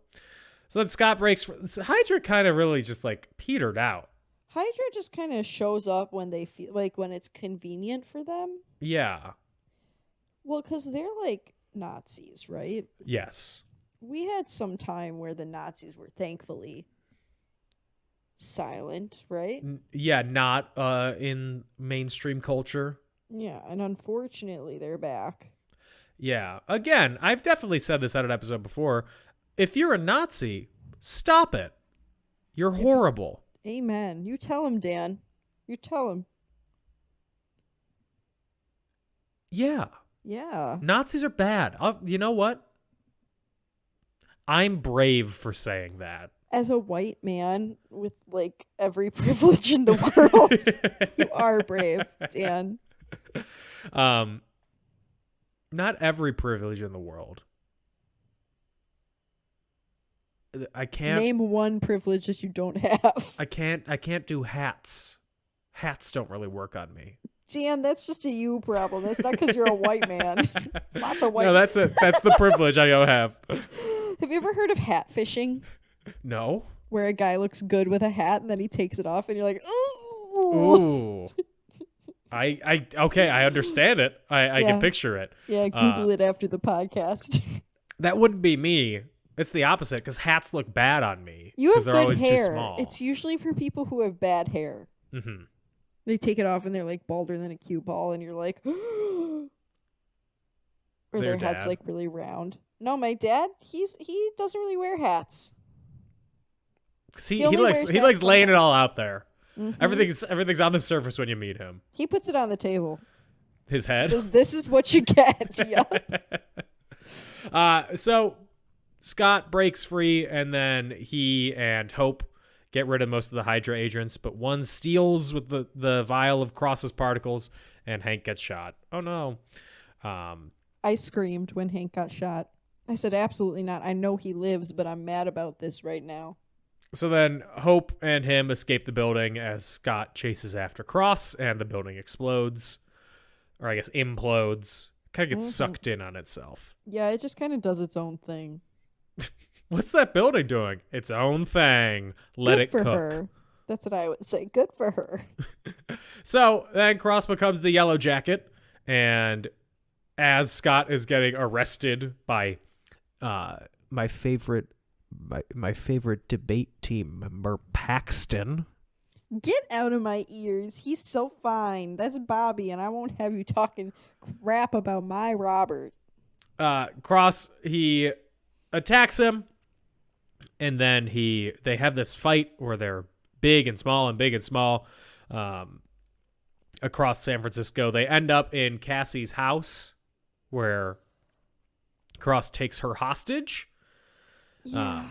So then Scott breaks. So Hydra kind of really just like petered out.
Hydra just kind of shows up when they feel like when it's convenient for them.
Yeah.
Well, because they're like Nazis, right?
Yes.
We had some time where the Nazis were thankfully silent, right?
Yeah, not in mainstream culture.
Yeah, and unfortunately they're back.
Yeah. Again, I've definitely said this on an episode before. If you're a Nazi, stop it. You're horrible.
Amen. You tell him, Dan. You tell him.
Yeah.
Yeah.
Nazis are bad. You know what? I'm brave for saying that.
As a white man with like every privilege in the world, you are brave, Dan.
Not every privilege in the world. I can't
Name one privilege that you don't have.
I can't do hats. Hats don't really work on me.
Dan, that's just a you problem. That's not because you're a white man. Lots of white.
No, that's the privilege I don't have.
Have you ever heard of hat fishing?
No.
Where a guy looks good with a hat and then he takes it off and you're like, ooh.
Ooh. Okay, I understand it. I
Yeah.
can picture it.
Yeah, Google it after the podcast.
That wouldn't be me. It's the opposite because hats look bad on me.
You have
they're
good
always
hair.
Too small.
It's usually for people who have bad hair.
Mm-hmm.
They take it off and they're like balder than a cue ball, and you're like, or
Is that
their
your
head's
dad?
like really round. No, my dad, he doesn't really wear hats.
He
only
likes
wears
he likes
hats
laying it all out there.
Mhm.
Everything's on the surface when you meet him.
He puts it on the table.
His head.
Says, "This is what you get." Yeah.
So Scott breaks free, and then he and Hope get rid of most of the Hydra agents, but one steals with the vial of Cross's particles, and Hank gets shot. Oh no.
I screamed when Hank got shot. I said, "Absolutely not. I know he lives, but I'm mad about this right now."
So then Hope and him escape the building as Scott chases after Cross, and the building explodes. Or I guess implodes. Kind of gets sucked in on itself.
Yeah, it just kind of does its own thing.
What's that building doing? Its own thing. Let
Good
it
for
cook.
her. That's what I would say. Good for her.
So then Cross becomes the Yellow Jacket, and as Scott is getting arrested by my favorite debate team member, Paxton.
Get out of my ears. He's so fine. That's Bobby, and I won't have you talking crap about my Robert.
Cross, he attacks him, and then they have this fight where they're big and small across San Francisco. They end up in Cassie's house where Cross takes her hostage.
Yeah.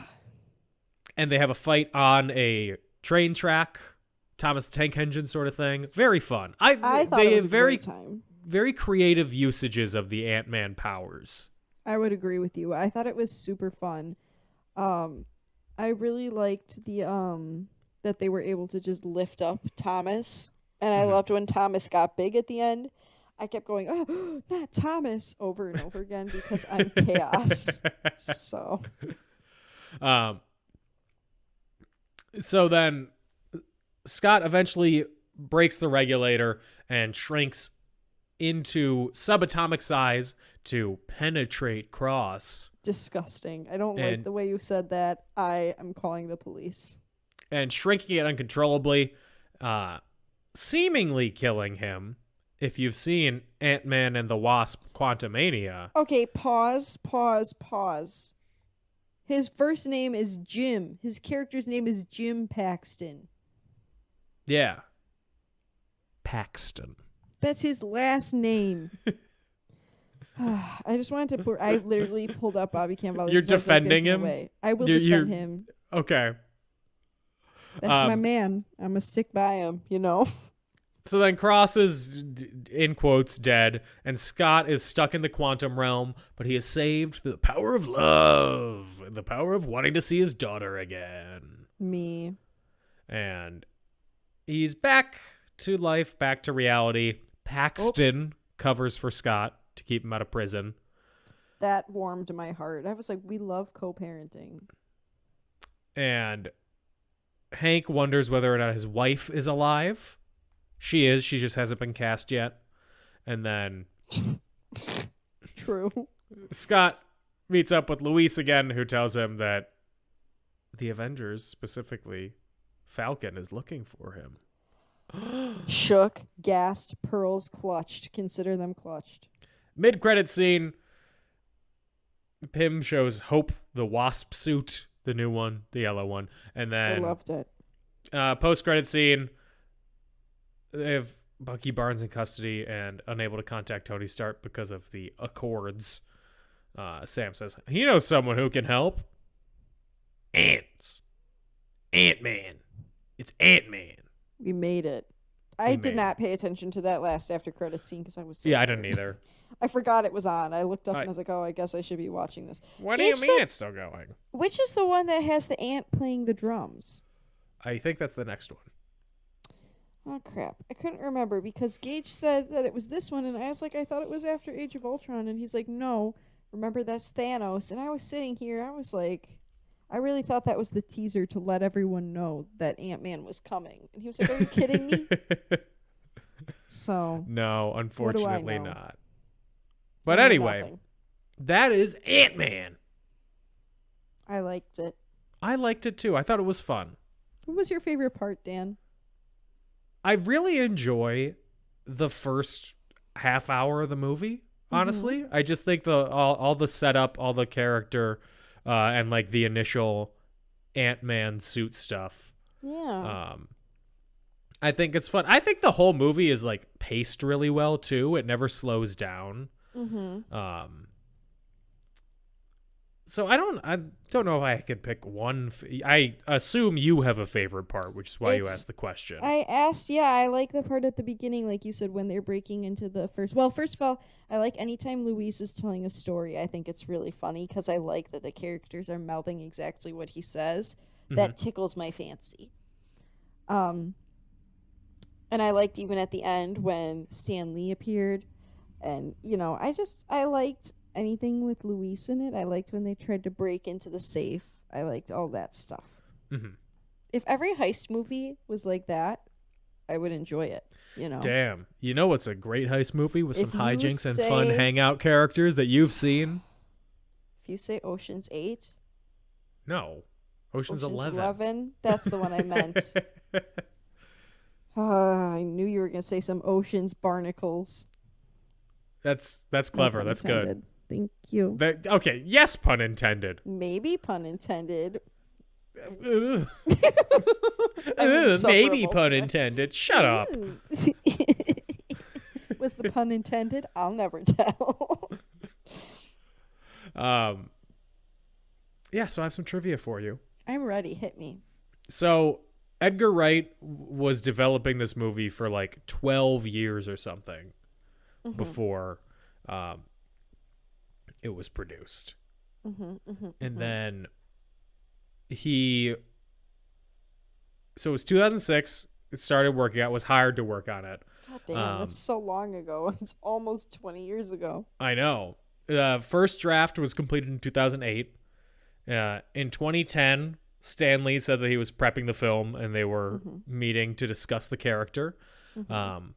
And they have a fight on a train track, Thomas the Tank Engine sort of thing. Very fun. I thought
they
it was
a
very
great time.
Very creative usages of the Ant-Man powers.
I would agree with you. I thought it was super fun. I really liked the that they were able to just lift up Thomas, and I loved when Thomas got big at the end. I kept going, oh, not Thomas, over and over again because I'm chaos. So
then Scott eventually breaks the regulator and shrinks into subatomic size to penetrate Cross.
Disgusting. I don't like the way you said that. I am calling the police.
And shrinking it uncontrollably, seemingly killing him. If you've seen Ant-Man and the Wasp Quantumania.
Okay, pause. His first name is Jim. His character's name is Jim Paxton.
Yeah. Paxton.
That's his last name. I just wanted to. I literally pulled up Bobby Campbell.
You're defending him?
I will defend him.
Okay.
That's my man. I'm going to stick by him, you know?
So then Cross is, in quotes, dead, and Scott is stuck in the quantum realm, but he is saved through the power of love and the power of wanting to see his daughter again.
Me.
And he's back to life, back to reality. Paxton covers for Scott to keep him out of prison.
That warmed my heart. I was like, we love co-parenting.
And Hank wonders whether or not his wife is alive. She is. She just hasn't been cast yet. And then
True.
Scott meets up with Luis again, who tells him that the Avengers, specifically Falcon, is looking for him.
Shook, gasped, pearls clutched. Consider them clutched.
Mid-credit scene, Pym shows Hope the Wasp suit, the new one, the yellow one. And then
I loved it.
Post-credit scene, they have Bucky Barnes in custody and unable to contact Tony Stark because of the Accords. Sam says, he knows someone who can help. Ants. Ant-Man. It's Ant-Man.
We made it. I did not pay attention to that last after credit scene because I was so
I
tired.
didn't either.
I forgot it was on. I looked up and I was like, oh, I guess I should be watching this.
What do you mean it's still going?
Which is the one that has the ant playing the drums?
I think that's the next one.
Oh, crap. I couldn't remember because Gage said that it was this one, and I was like, I thought it was after Age of Ultron, and he's like, no, remember, that's Thanos. And I was sitting here, I was like, I really thought that was the teaser to let everyone know that Ant-Man was coming. And he was like, are you kidding me? So.
No, unfortunately
know?
not. But anyway,
nothing.
That is Ant-Man.
I liked it.
I liked it too. I thought it was fun.
What was your favorite part, Dan?
I really enjoy the first half hour of the movie, honestly. I just think all the setup, all the character, and like the initial Ant-Man suit stuff.
Yeah.
I think it's fun. I think the whole movie is like paced really well too. It never slows down. So I don't know if I could pick one. I assume you have a favorite part, which is why you asked the question.
I asked, I like the part at the beginning, like you said, when they're breaking into the first. Well, first of all, I like anytime Luis is telling a story. I think it's really funny because I like that the characters are mouthing exactly what he says. That tickles my fancy. And I liked even at the end when Stan Lee appeared, and I liked anything with Luis in it. I liked when they tried to break into the safe. I liked all that stuff. If every heist movie was like that, I would enjoy it. You know.
Damn. You know what's a great heist movie with some
If you
hijinks and fun
say-
hangout characters that you've seen?
If you say Ocean's 8,
No. Ocean's 11.
that's the one I meant. I knew you were gonna say some Ocean's Barnacles.
That's
No
clever.
pun
That's
intended. Thank you.
good. Okay, yes, pun intended.
Maybe pun intended.
Ugh.
I'm
Maybe
insufferable
pun
today.
intended. Shut up.
Was the pun intended? I'll never tell.
Yeah, so I have some trivia for you.
I'm ready. Hit me.
So Edgar Wright was developing this movie for like 12 years or something before it was produced. And then so it was 2006, it started working out, was hired to work on it.
God damn, that's so long ago. It's almost 20 years ago.
I know. First draft was completed in 2008. In 2010, Stan Lee said that he was prepping the film and they were meeting to discuss the character. And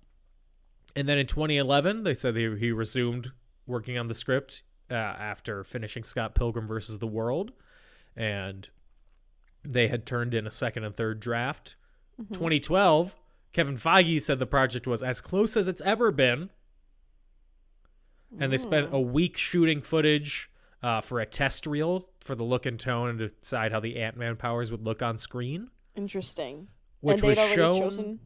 then in 2011, they said he resumed working on the script after finishing Scott Pilgrim versus the World. And they had turned in a second and third draft. 2012, Kevin Feige said the project was as close as it's ever been. And they spent a week shooting footage for a test reel for the look and tone and to decide how the Ant-Man powers would look on screen.
Interesting.
Which
and they'd
was
already
shown.
chosen.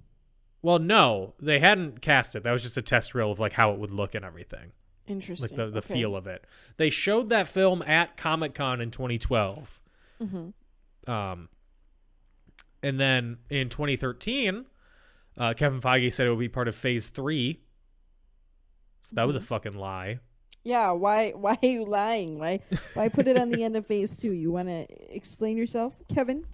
Well, no, they hadn't cast it. That was just a test reel of like how it would look and everything,
Interesting.
like the
Okay.
feel of it. They showed that film at Comic-Con in 2012. And then in 2013, Kevin Feige said it would be part of Phase 3. So that was a fucking lie.
Yeah, why are you lying? Why put it on the end of Phase 2? You want to explain yourself, Kevin?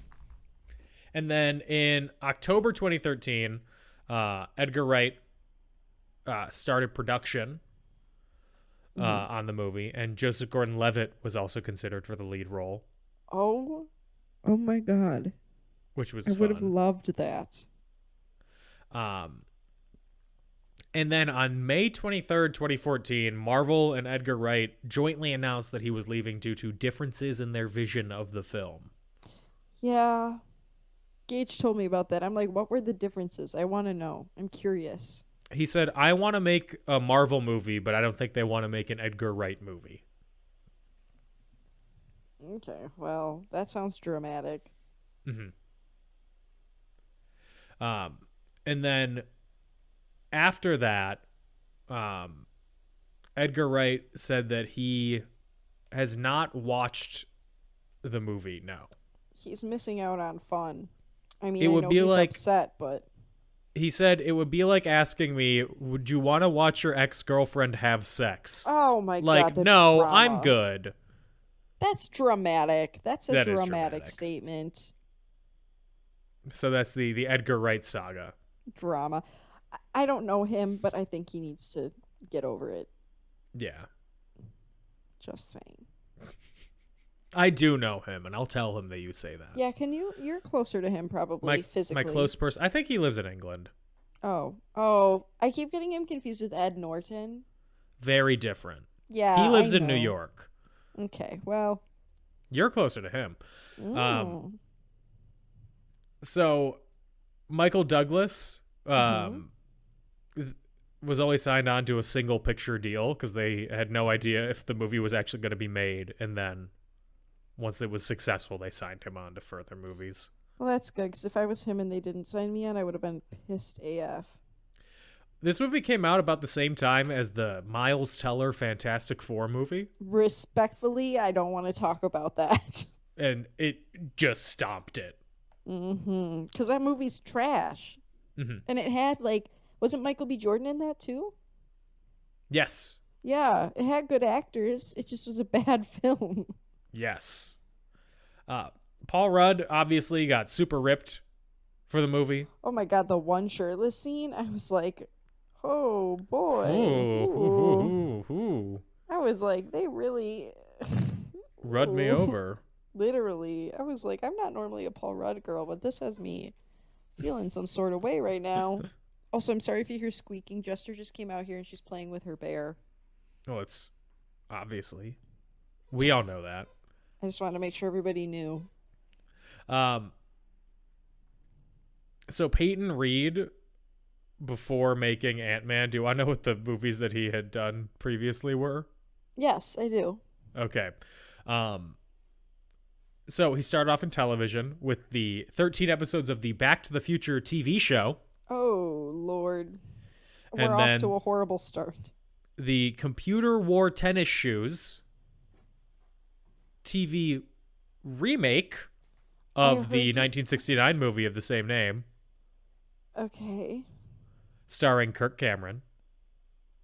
And then in October 2013, Edgar Wright started production on the movie, and Joseph Gordon-Levitt was also considered for the lead role,
Oh my God.
which was
I would have
fun.
loved that.
And then on May 23rd, 2014, Marvel and Edgar Wright jointly announced that he was leaving due to differences in their vision of the film.
Yeah. Gage told me about that. I'm like, what were the differences? I want to know. I'm curious.
He said, I want to make a Marvel movie, but I don't think they want to make an Edgar Wright movie.
Okay, well, that sounds dramatic.
And then after that, Edgar Wright said that he has not watched the movie. No.
He's missing out on fun. I mean,
It
I
would
know
be
he's
like-
upset, but
He said it would be like asking me, would you want to watch your ex-girlfriend have sex?
oh my
Like,
God, the
no,
drama.
I'm good.
That's dramatic. That's a
That is
dramatic
dramatic.
statement.
So that's the Edgar Wright saga.
Drama. I don't know him, but I think he needs to get over it.
Yeah.
Just saying.
I do know him, and I'll tell him that you say that.
Yeah, can you? You're closer to him probably physically.
My close person. I think he lives in England.
Oh, I keep getting him confused with Ed Norton.
Very different.
Yeah,
He lives
I
in New
know.
York.
Okay, well.
You're closer to him.
mm.
So Michael Douglas was only signed on to a single picture deal because they had no idea if the movie was actually going to be made. And then once it was successful, they signed him on to further movies.
Well, that's good, because if I was him and they didn't sign me on, I would have been pissed AF.
This movie came out about the same time as the Miles Teller Fantastic Four movie.
Respectfully, I don't want to talk about that.
And it just stomped it.
Because that movie's trash. And it had, wasn't Michael B. Jordan in that too?
Yes.
Yeah, it had good actors. It just was a bad film.
Yes. Paul Rudd obviously got super ripped for the movie.
Oh my God, the one shirtless scene, I was like, oh boy. Ooh.
Ooh.
I was like, they really
Rudd me
Ooh.
over.
Literally. I was like, I'm not normally a Paul Rudd girl, but this has me feeling some sort of way right now. Also, I'm sorry if you hear squeaking. Jester just came out here and she's playing with her bear.
Oh, it's obviously. We all know that.
I just wanted to make sure everybody knew.
So Peyton Reed, before making Ant-Man, do I know what the movies that he had done previously were?
Yes, I do.
Okay. So he started off in television with the 13 episodes of the Back to the Future TV show.
Oh, Lord. We're
And
off
then
to a horrible start.
the Computer Wore Tennis Shoes TV remake of
heard
the
you-
1969 movie of the same name,
Okay.
starring Kirk Cameron.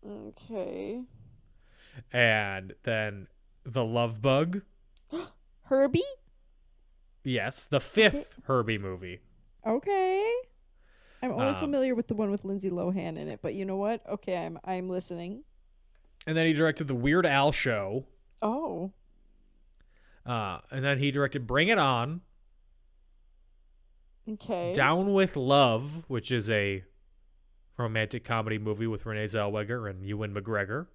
Okay.
And then The Love Bug.
Herbie?
Yes, the fifth Herbie movie.
Okay. I'm only
Um,
familiar with the one with Lindsay Lohan in it, but you know what? Okay, I'm listening.
And then he directed The Weird Al Show.
Oh.
And then he directed Bring It On,
Okay.
Down with Love, which is a romantic comedy movie with Renee Zellweger and Ewan McGregor.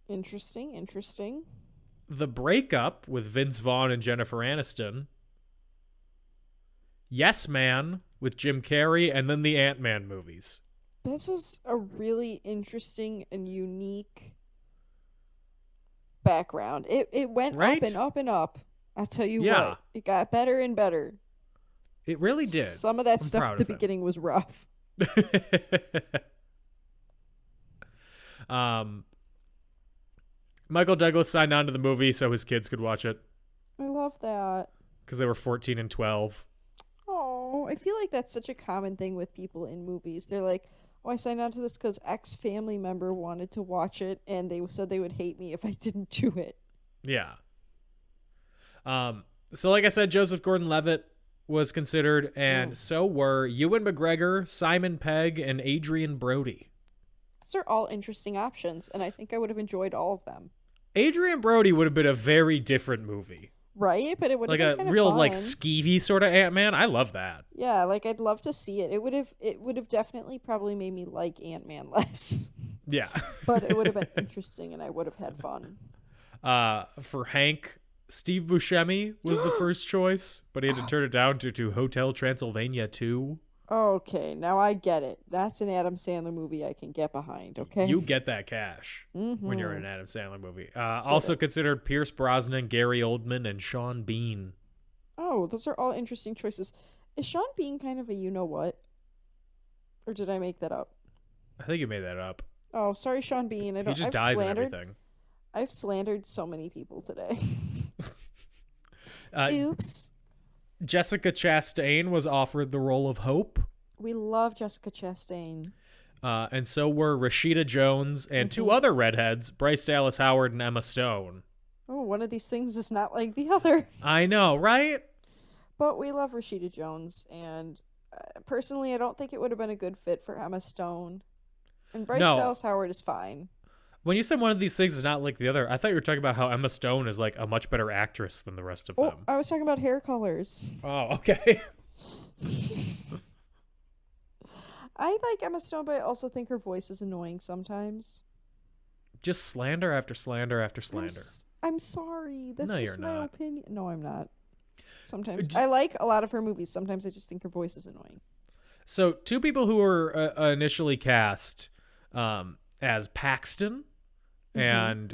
Interesting.
The Breakup with Vince Vaughn and Jennifer Aniston. Yes Man with Jim Carrey, and then the Ant-Man movies.
This is a really interesting and unique background. It went
Right?
up and up and up. I'll tell you
Yeah.
what. It got better and better.
It really did.
Some of that
I'm
stuff
proud
at the
of him.
beginning was rough.
Michael Douglas signed on to the movie so his kids could watch it
I love that.
because they were 14 and 12.
Oh, I feel like that's such a common thing with people in movies. They're like, "Oh, I signed on to this because X family member wanted to watch it, and they said they would hate me if I didn't do it."
Yeah. So like I said, Joseph Gordon-Levitt was considered, and so were Ewan McGregor, Simon Pegg, and Adrian Brody.
These are all interesting options, and I think I would have enjoyed all of them.
Adrian Brody would have been a very different movie.
Right? But it would
Like
have
a
been kind
real
of
like
fun.
skeevy sort of Ant-Man. I love that.
Yeah, like I'd love to see it. It would have definitely probably made me like Ant-Man less.
Yeah.
But it would have been interesting and I would have had fun.
For Hank, Steve Buscemi was the first choice, but he had to turn it down due to Hotel Transylvania 2.
Okay, now I get it. That's an Adam Sandler movie I can get behind, okay?
You get that cash when you're in
Mhm.
an Adam Sandler movie. Also considered Pierce Brosnan, Gary Oldman, and Sean Bean.
Oh, those are all interesting choices. Is Sean Bean kind of a you-know-what? Or did I make that up?
I think you made that up.
Oh, sorry, Sean Bean.
He just dies in
slandered,
everything.
I've slandered so many people today.
Uh,
Oops.
Jessica Chastain was offered the role of Hope,
We love Jessica Chastain.
and so were Rashida Jones and two other redheads, Bryce Dallas Howard and Emma Stone.
Oh, one of these things is not like the other.
I know, right?
But we love Rashida Jones, and personally, I don't think it would have been a good fit for Emma Stone. And Bryce
No.
Dallas Howard is fine.
When you said one of these things is not like the other, I thought you were talking about how Emma Stone is like a much better actress than the rest of
Oh,
them.
I was talking about hair colors.
Oh, okay.
I like Emma Stone, but I also think her voice is annoying sometimes.
Just slander after slander after
I'm,
slander.
I'm sorry. That's
No,
just
you're
my
not.
opinion. No, I'm not. Sometimes
D-
I like a lot of her movies. Sometimes I just think her voice is annoying.
So, two people who were initially cast as Paxton and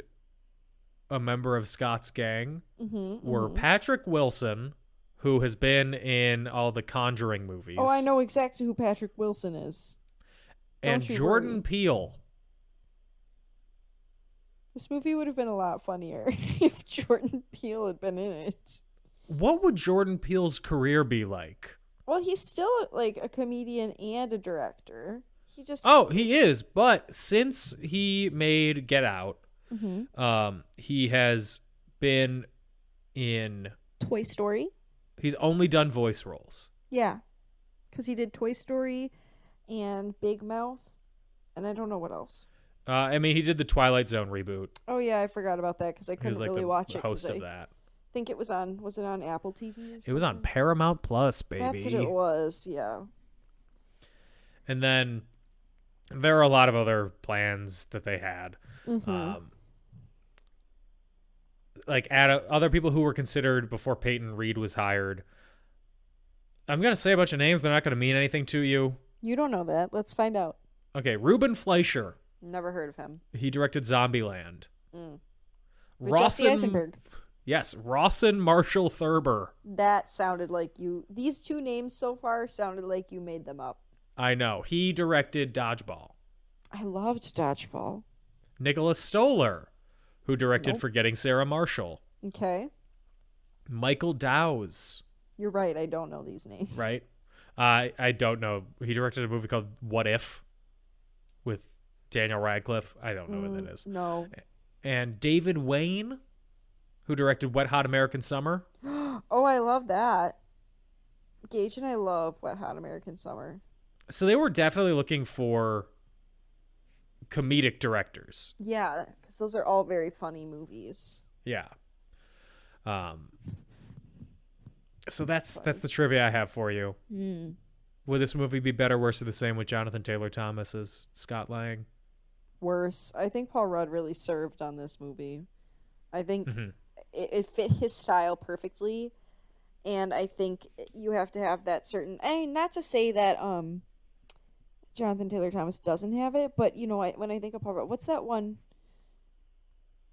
a member of Scott's gang were Patrick Wilson, who has been in all the Conjuring movies.
Oh, I know exactly who Patrick Wilson is.
And
Don't you
Jordan
worry.
Peele.
This movie would have been a lot funnier if Jordan Peele had been in it.
What would Jordan Peele's career be like?
Well, he's still like a comedian and a director. He just
Oh, he is, but since he made Get Out, he has been in.
Toy Story.
He's only done voice roles.
Yeah, because he did Toy Story and Big Mouth, and I don't know what else.
I mean, he did the Twilight Zone reboot.
Oh yeah, I forgot about that because I
He was
couldn't
like
really
the
watch it.
host
'cause
of
I
that.
think it was on. Was it on Apple TV?
It was on Paramount Plus, baby.
That's what it was. Yeah.
And then there are a lot of other plans that they had. Like other people who were considered before Peyton Reed was hired. I'm going to say a bunch of names. They're not going to mean anything to you.
You don't know that. Let's find out.
Okay, Ruben Fleischer.
Never heard of him.
He directed Zombieland.
With Jesse Eisenberg.
Yes, Rawson Marshall Thurber.
That sounded like you. These two names so far sounded like you made them up.
I know. He directed Dodgeball.
I loved Dodgeball.
Nicholas Stoller, who directed Forgetting Sarah Marshall.
Okay.
Michael Dowse.
You're right. I don't know these names.
Right? I don't know. He directed a movie called What If with Daniel Radcliffe. I don't know what that is.
No.
And David Wayne, who directed Wet Hot American Summer.
Oh, I love that. Gage and I love Wet Hot American Summer.
So they were definitely looking for comedic directors.
Yeah, because those are all very funny movies.
Yeah. So that's the trivia I have for you. Would this movie be better, worse, or the same with Jonathan Taylor Thomas as Scott Lang?
Worse. I think Paul Rudd really served on this movie. I think it fit his style perfectly, and I think you have to have that certain. I mean, not to say that Jonathan Taylor Thomas doesn't have it, but you know, when I think of Paul Rudd, what's that one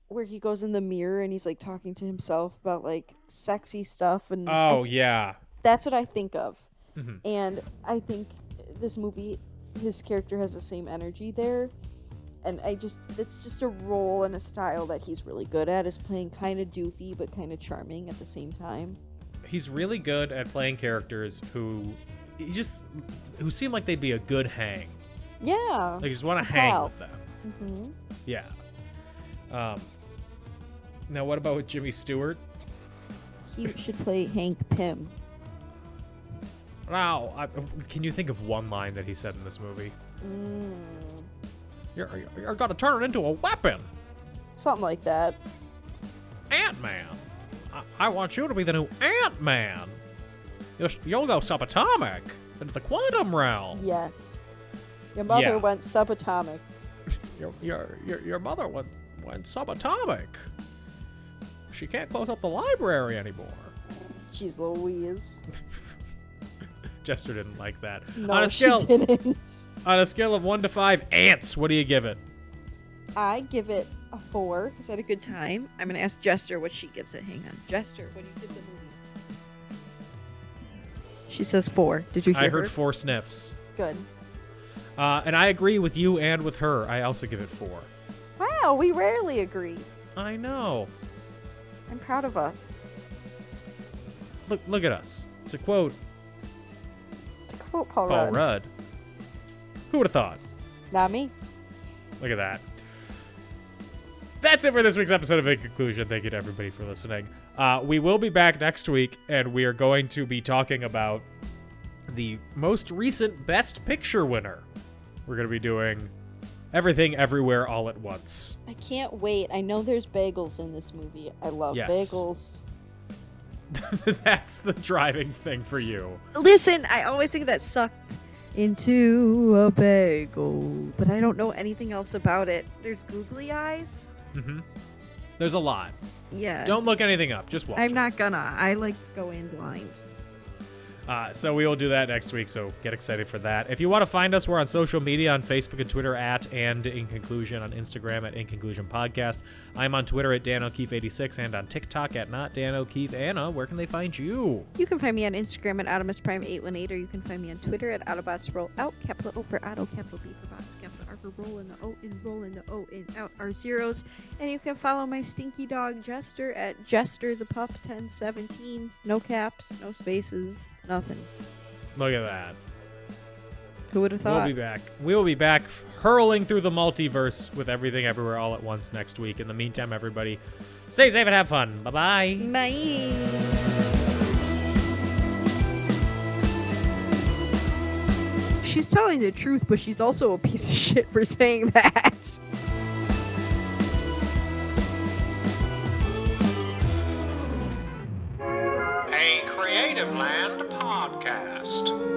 where he goes in the mirror and he's like talking to himself about like sexy stuff and
yeah,
that's what I think of. And I think this movie, his character has the same energy there, and it's just a role and a style that he's really good at, is playing kind of doofy but kind of charming at the same time.
He's really good at playing characters who seem like they'd be a good hang.
Yeah,
Like you just want to hang with them. Yeah. Now what about with Jimmy Stewart?
He should play Hank Pym.
Now, can you think of one line that he said in this movie? You're gonna turn it into a weapon.
Something like that.
Ant-Man. I want you to be the new Ant-Man. You'll go subatomic into the quantum realm.
Yes. Your mother went subatomic.
Your mother went subatomic. She can't close up the library anymore.
Jeez Louise.
Jester didn't like that.
No, she didn't.
On a scale of 1 to 5 ants, what do you give it?
I give it a 4 because I had a good time. I'm going to ask Jester what she gives it. Hang on. Jester, what do you give the movie? She says 4. Did you hear
I heard
her?
4 sniffs.
Good.
And I agree with you and with her. I also give it 4.
Wow, we rarely agree.
I know.
I'm proud of us.
Look at us. To quote
Paul
Rudd.
Rudd.
Who would have thought?
Not me.
Look at that. That's it for this week's episode of In Conclusion. Thank you to everybody for listening. We will be back next week, and we are going to be talking about the most recent Best Picture winner. We're going to be doing Everything Everywhere All at Once.
I can't wait. I know there's bagels in this movie. I love bagels.
That's the driving thing for you.
Listen, I always think that sucked into a bagel, but I don't know anything else about it. There's googly eyes.
There's a lot.
Yeah.
Don't look anything up. Just watch.
I'm not gonna. I like to go in blind.
So we will do that next week, so get excited for that. If you want to find us, we're on social media, on Facebook and Twitter @and In Conclusion, on Instagram @In Conclusion Podcast. I'm on Twitter @DanO'Keefe86 and on TikTok @NotDanO'Keefe. Anna, where can they find you?
You can find me on Instagram @AutomusPrime818, or you can find me on Twitter @AutobotsRollOut, capital O for Auto, capital B for Bots, capital R for Roll in the O, in Roll in the O, in Out are zeros. And you can follow my stinky dog Jester @JesterThePup1017. No caps, no spaces. Nothing.
Look at that.
Who would have thought?
We'll be back. We'll be back hurling through the multiverse with Everything Everywhere All at Once next week. In the meantime, everybody, stay safe and have fun. Bye-bye.
Bye. She's telling the truth, but she's also a piece of shit for saying that.
podcast.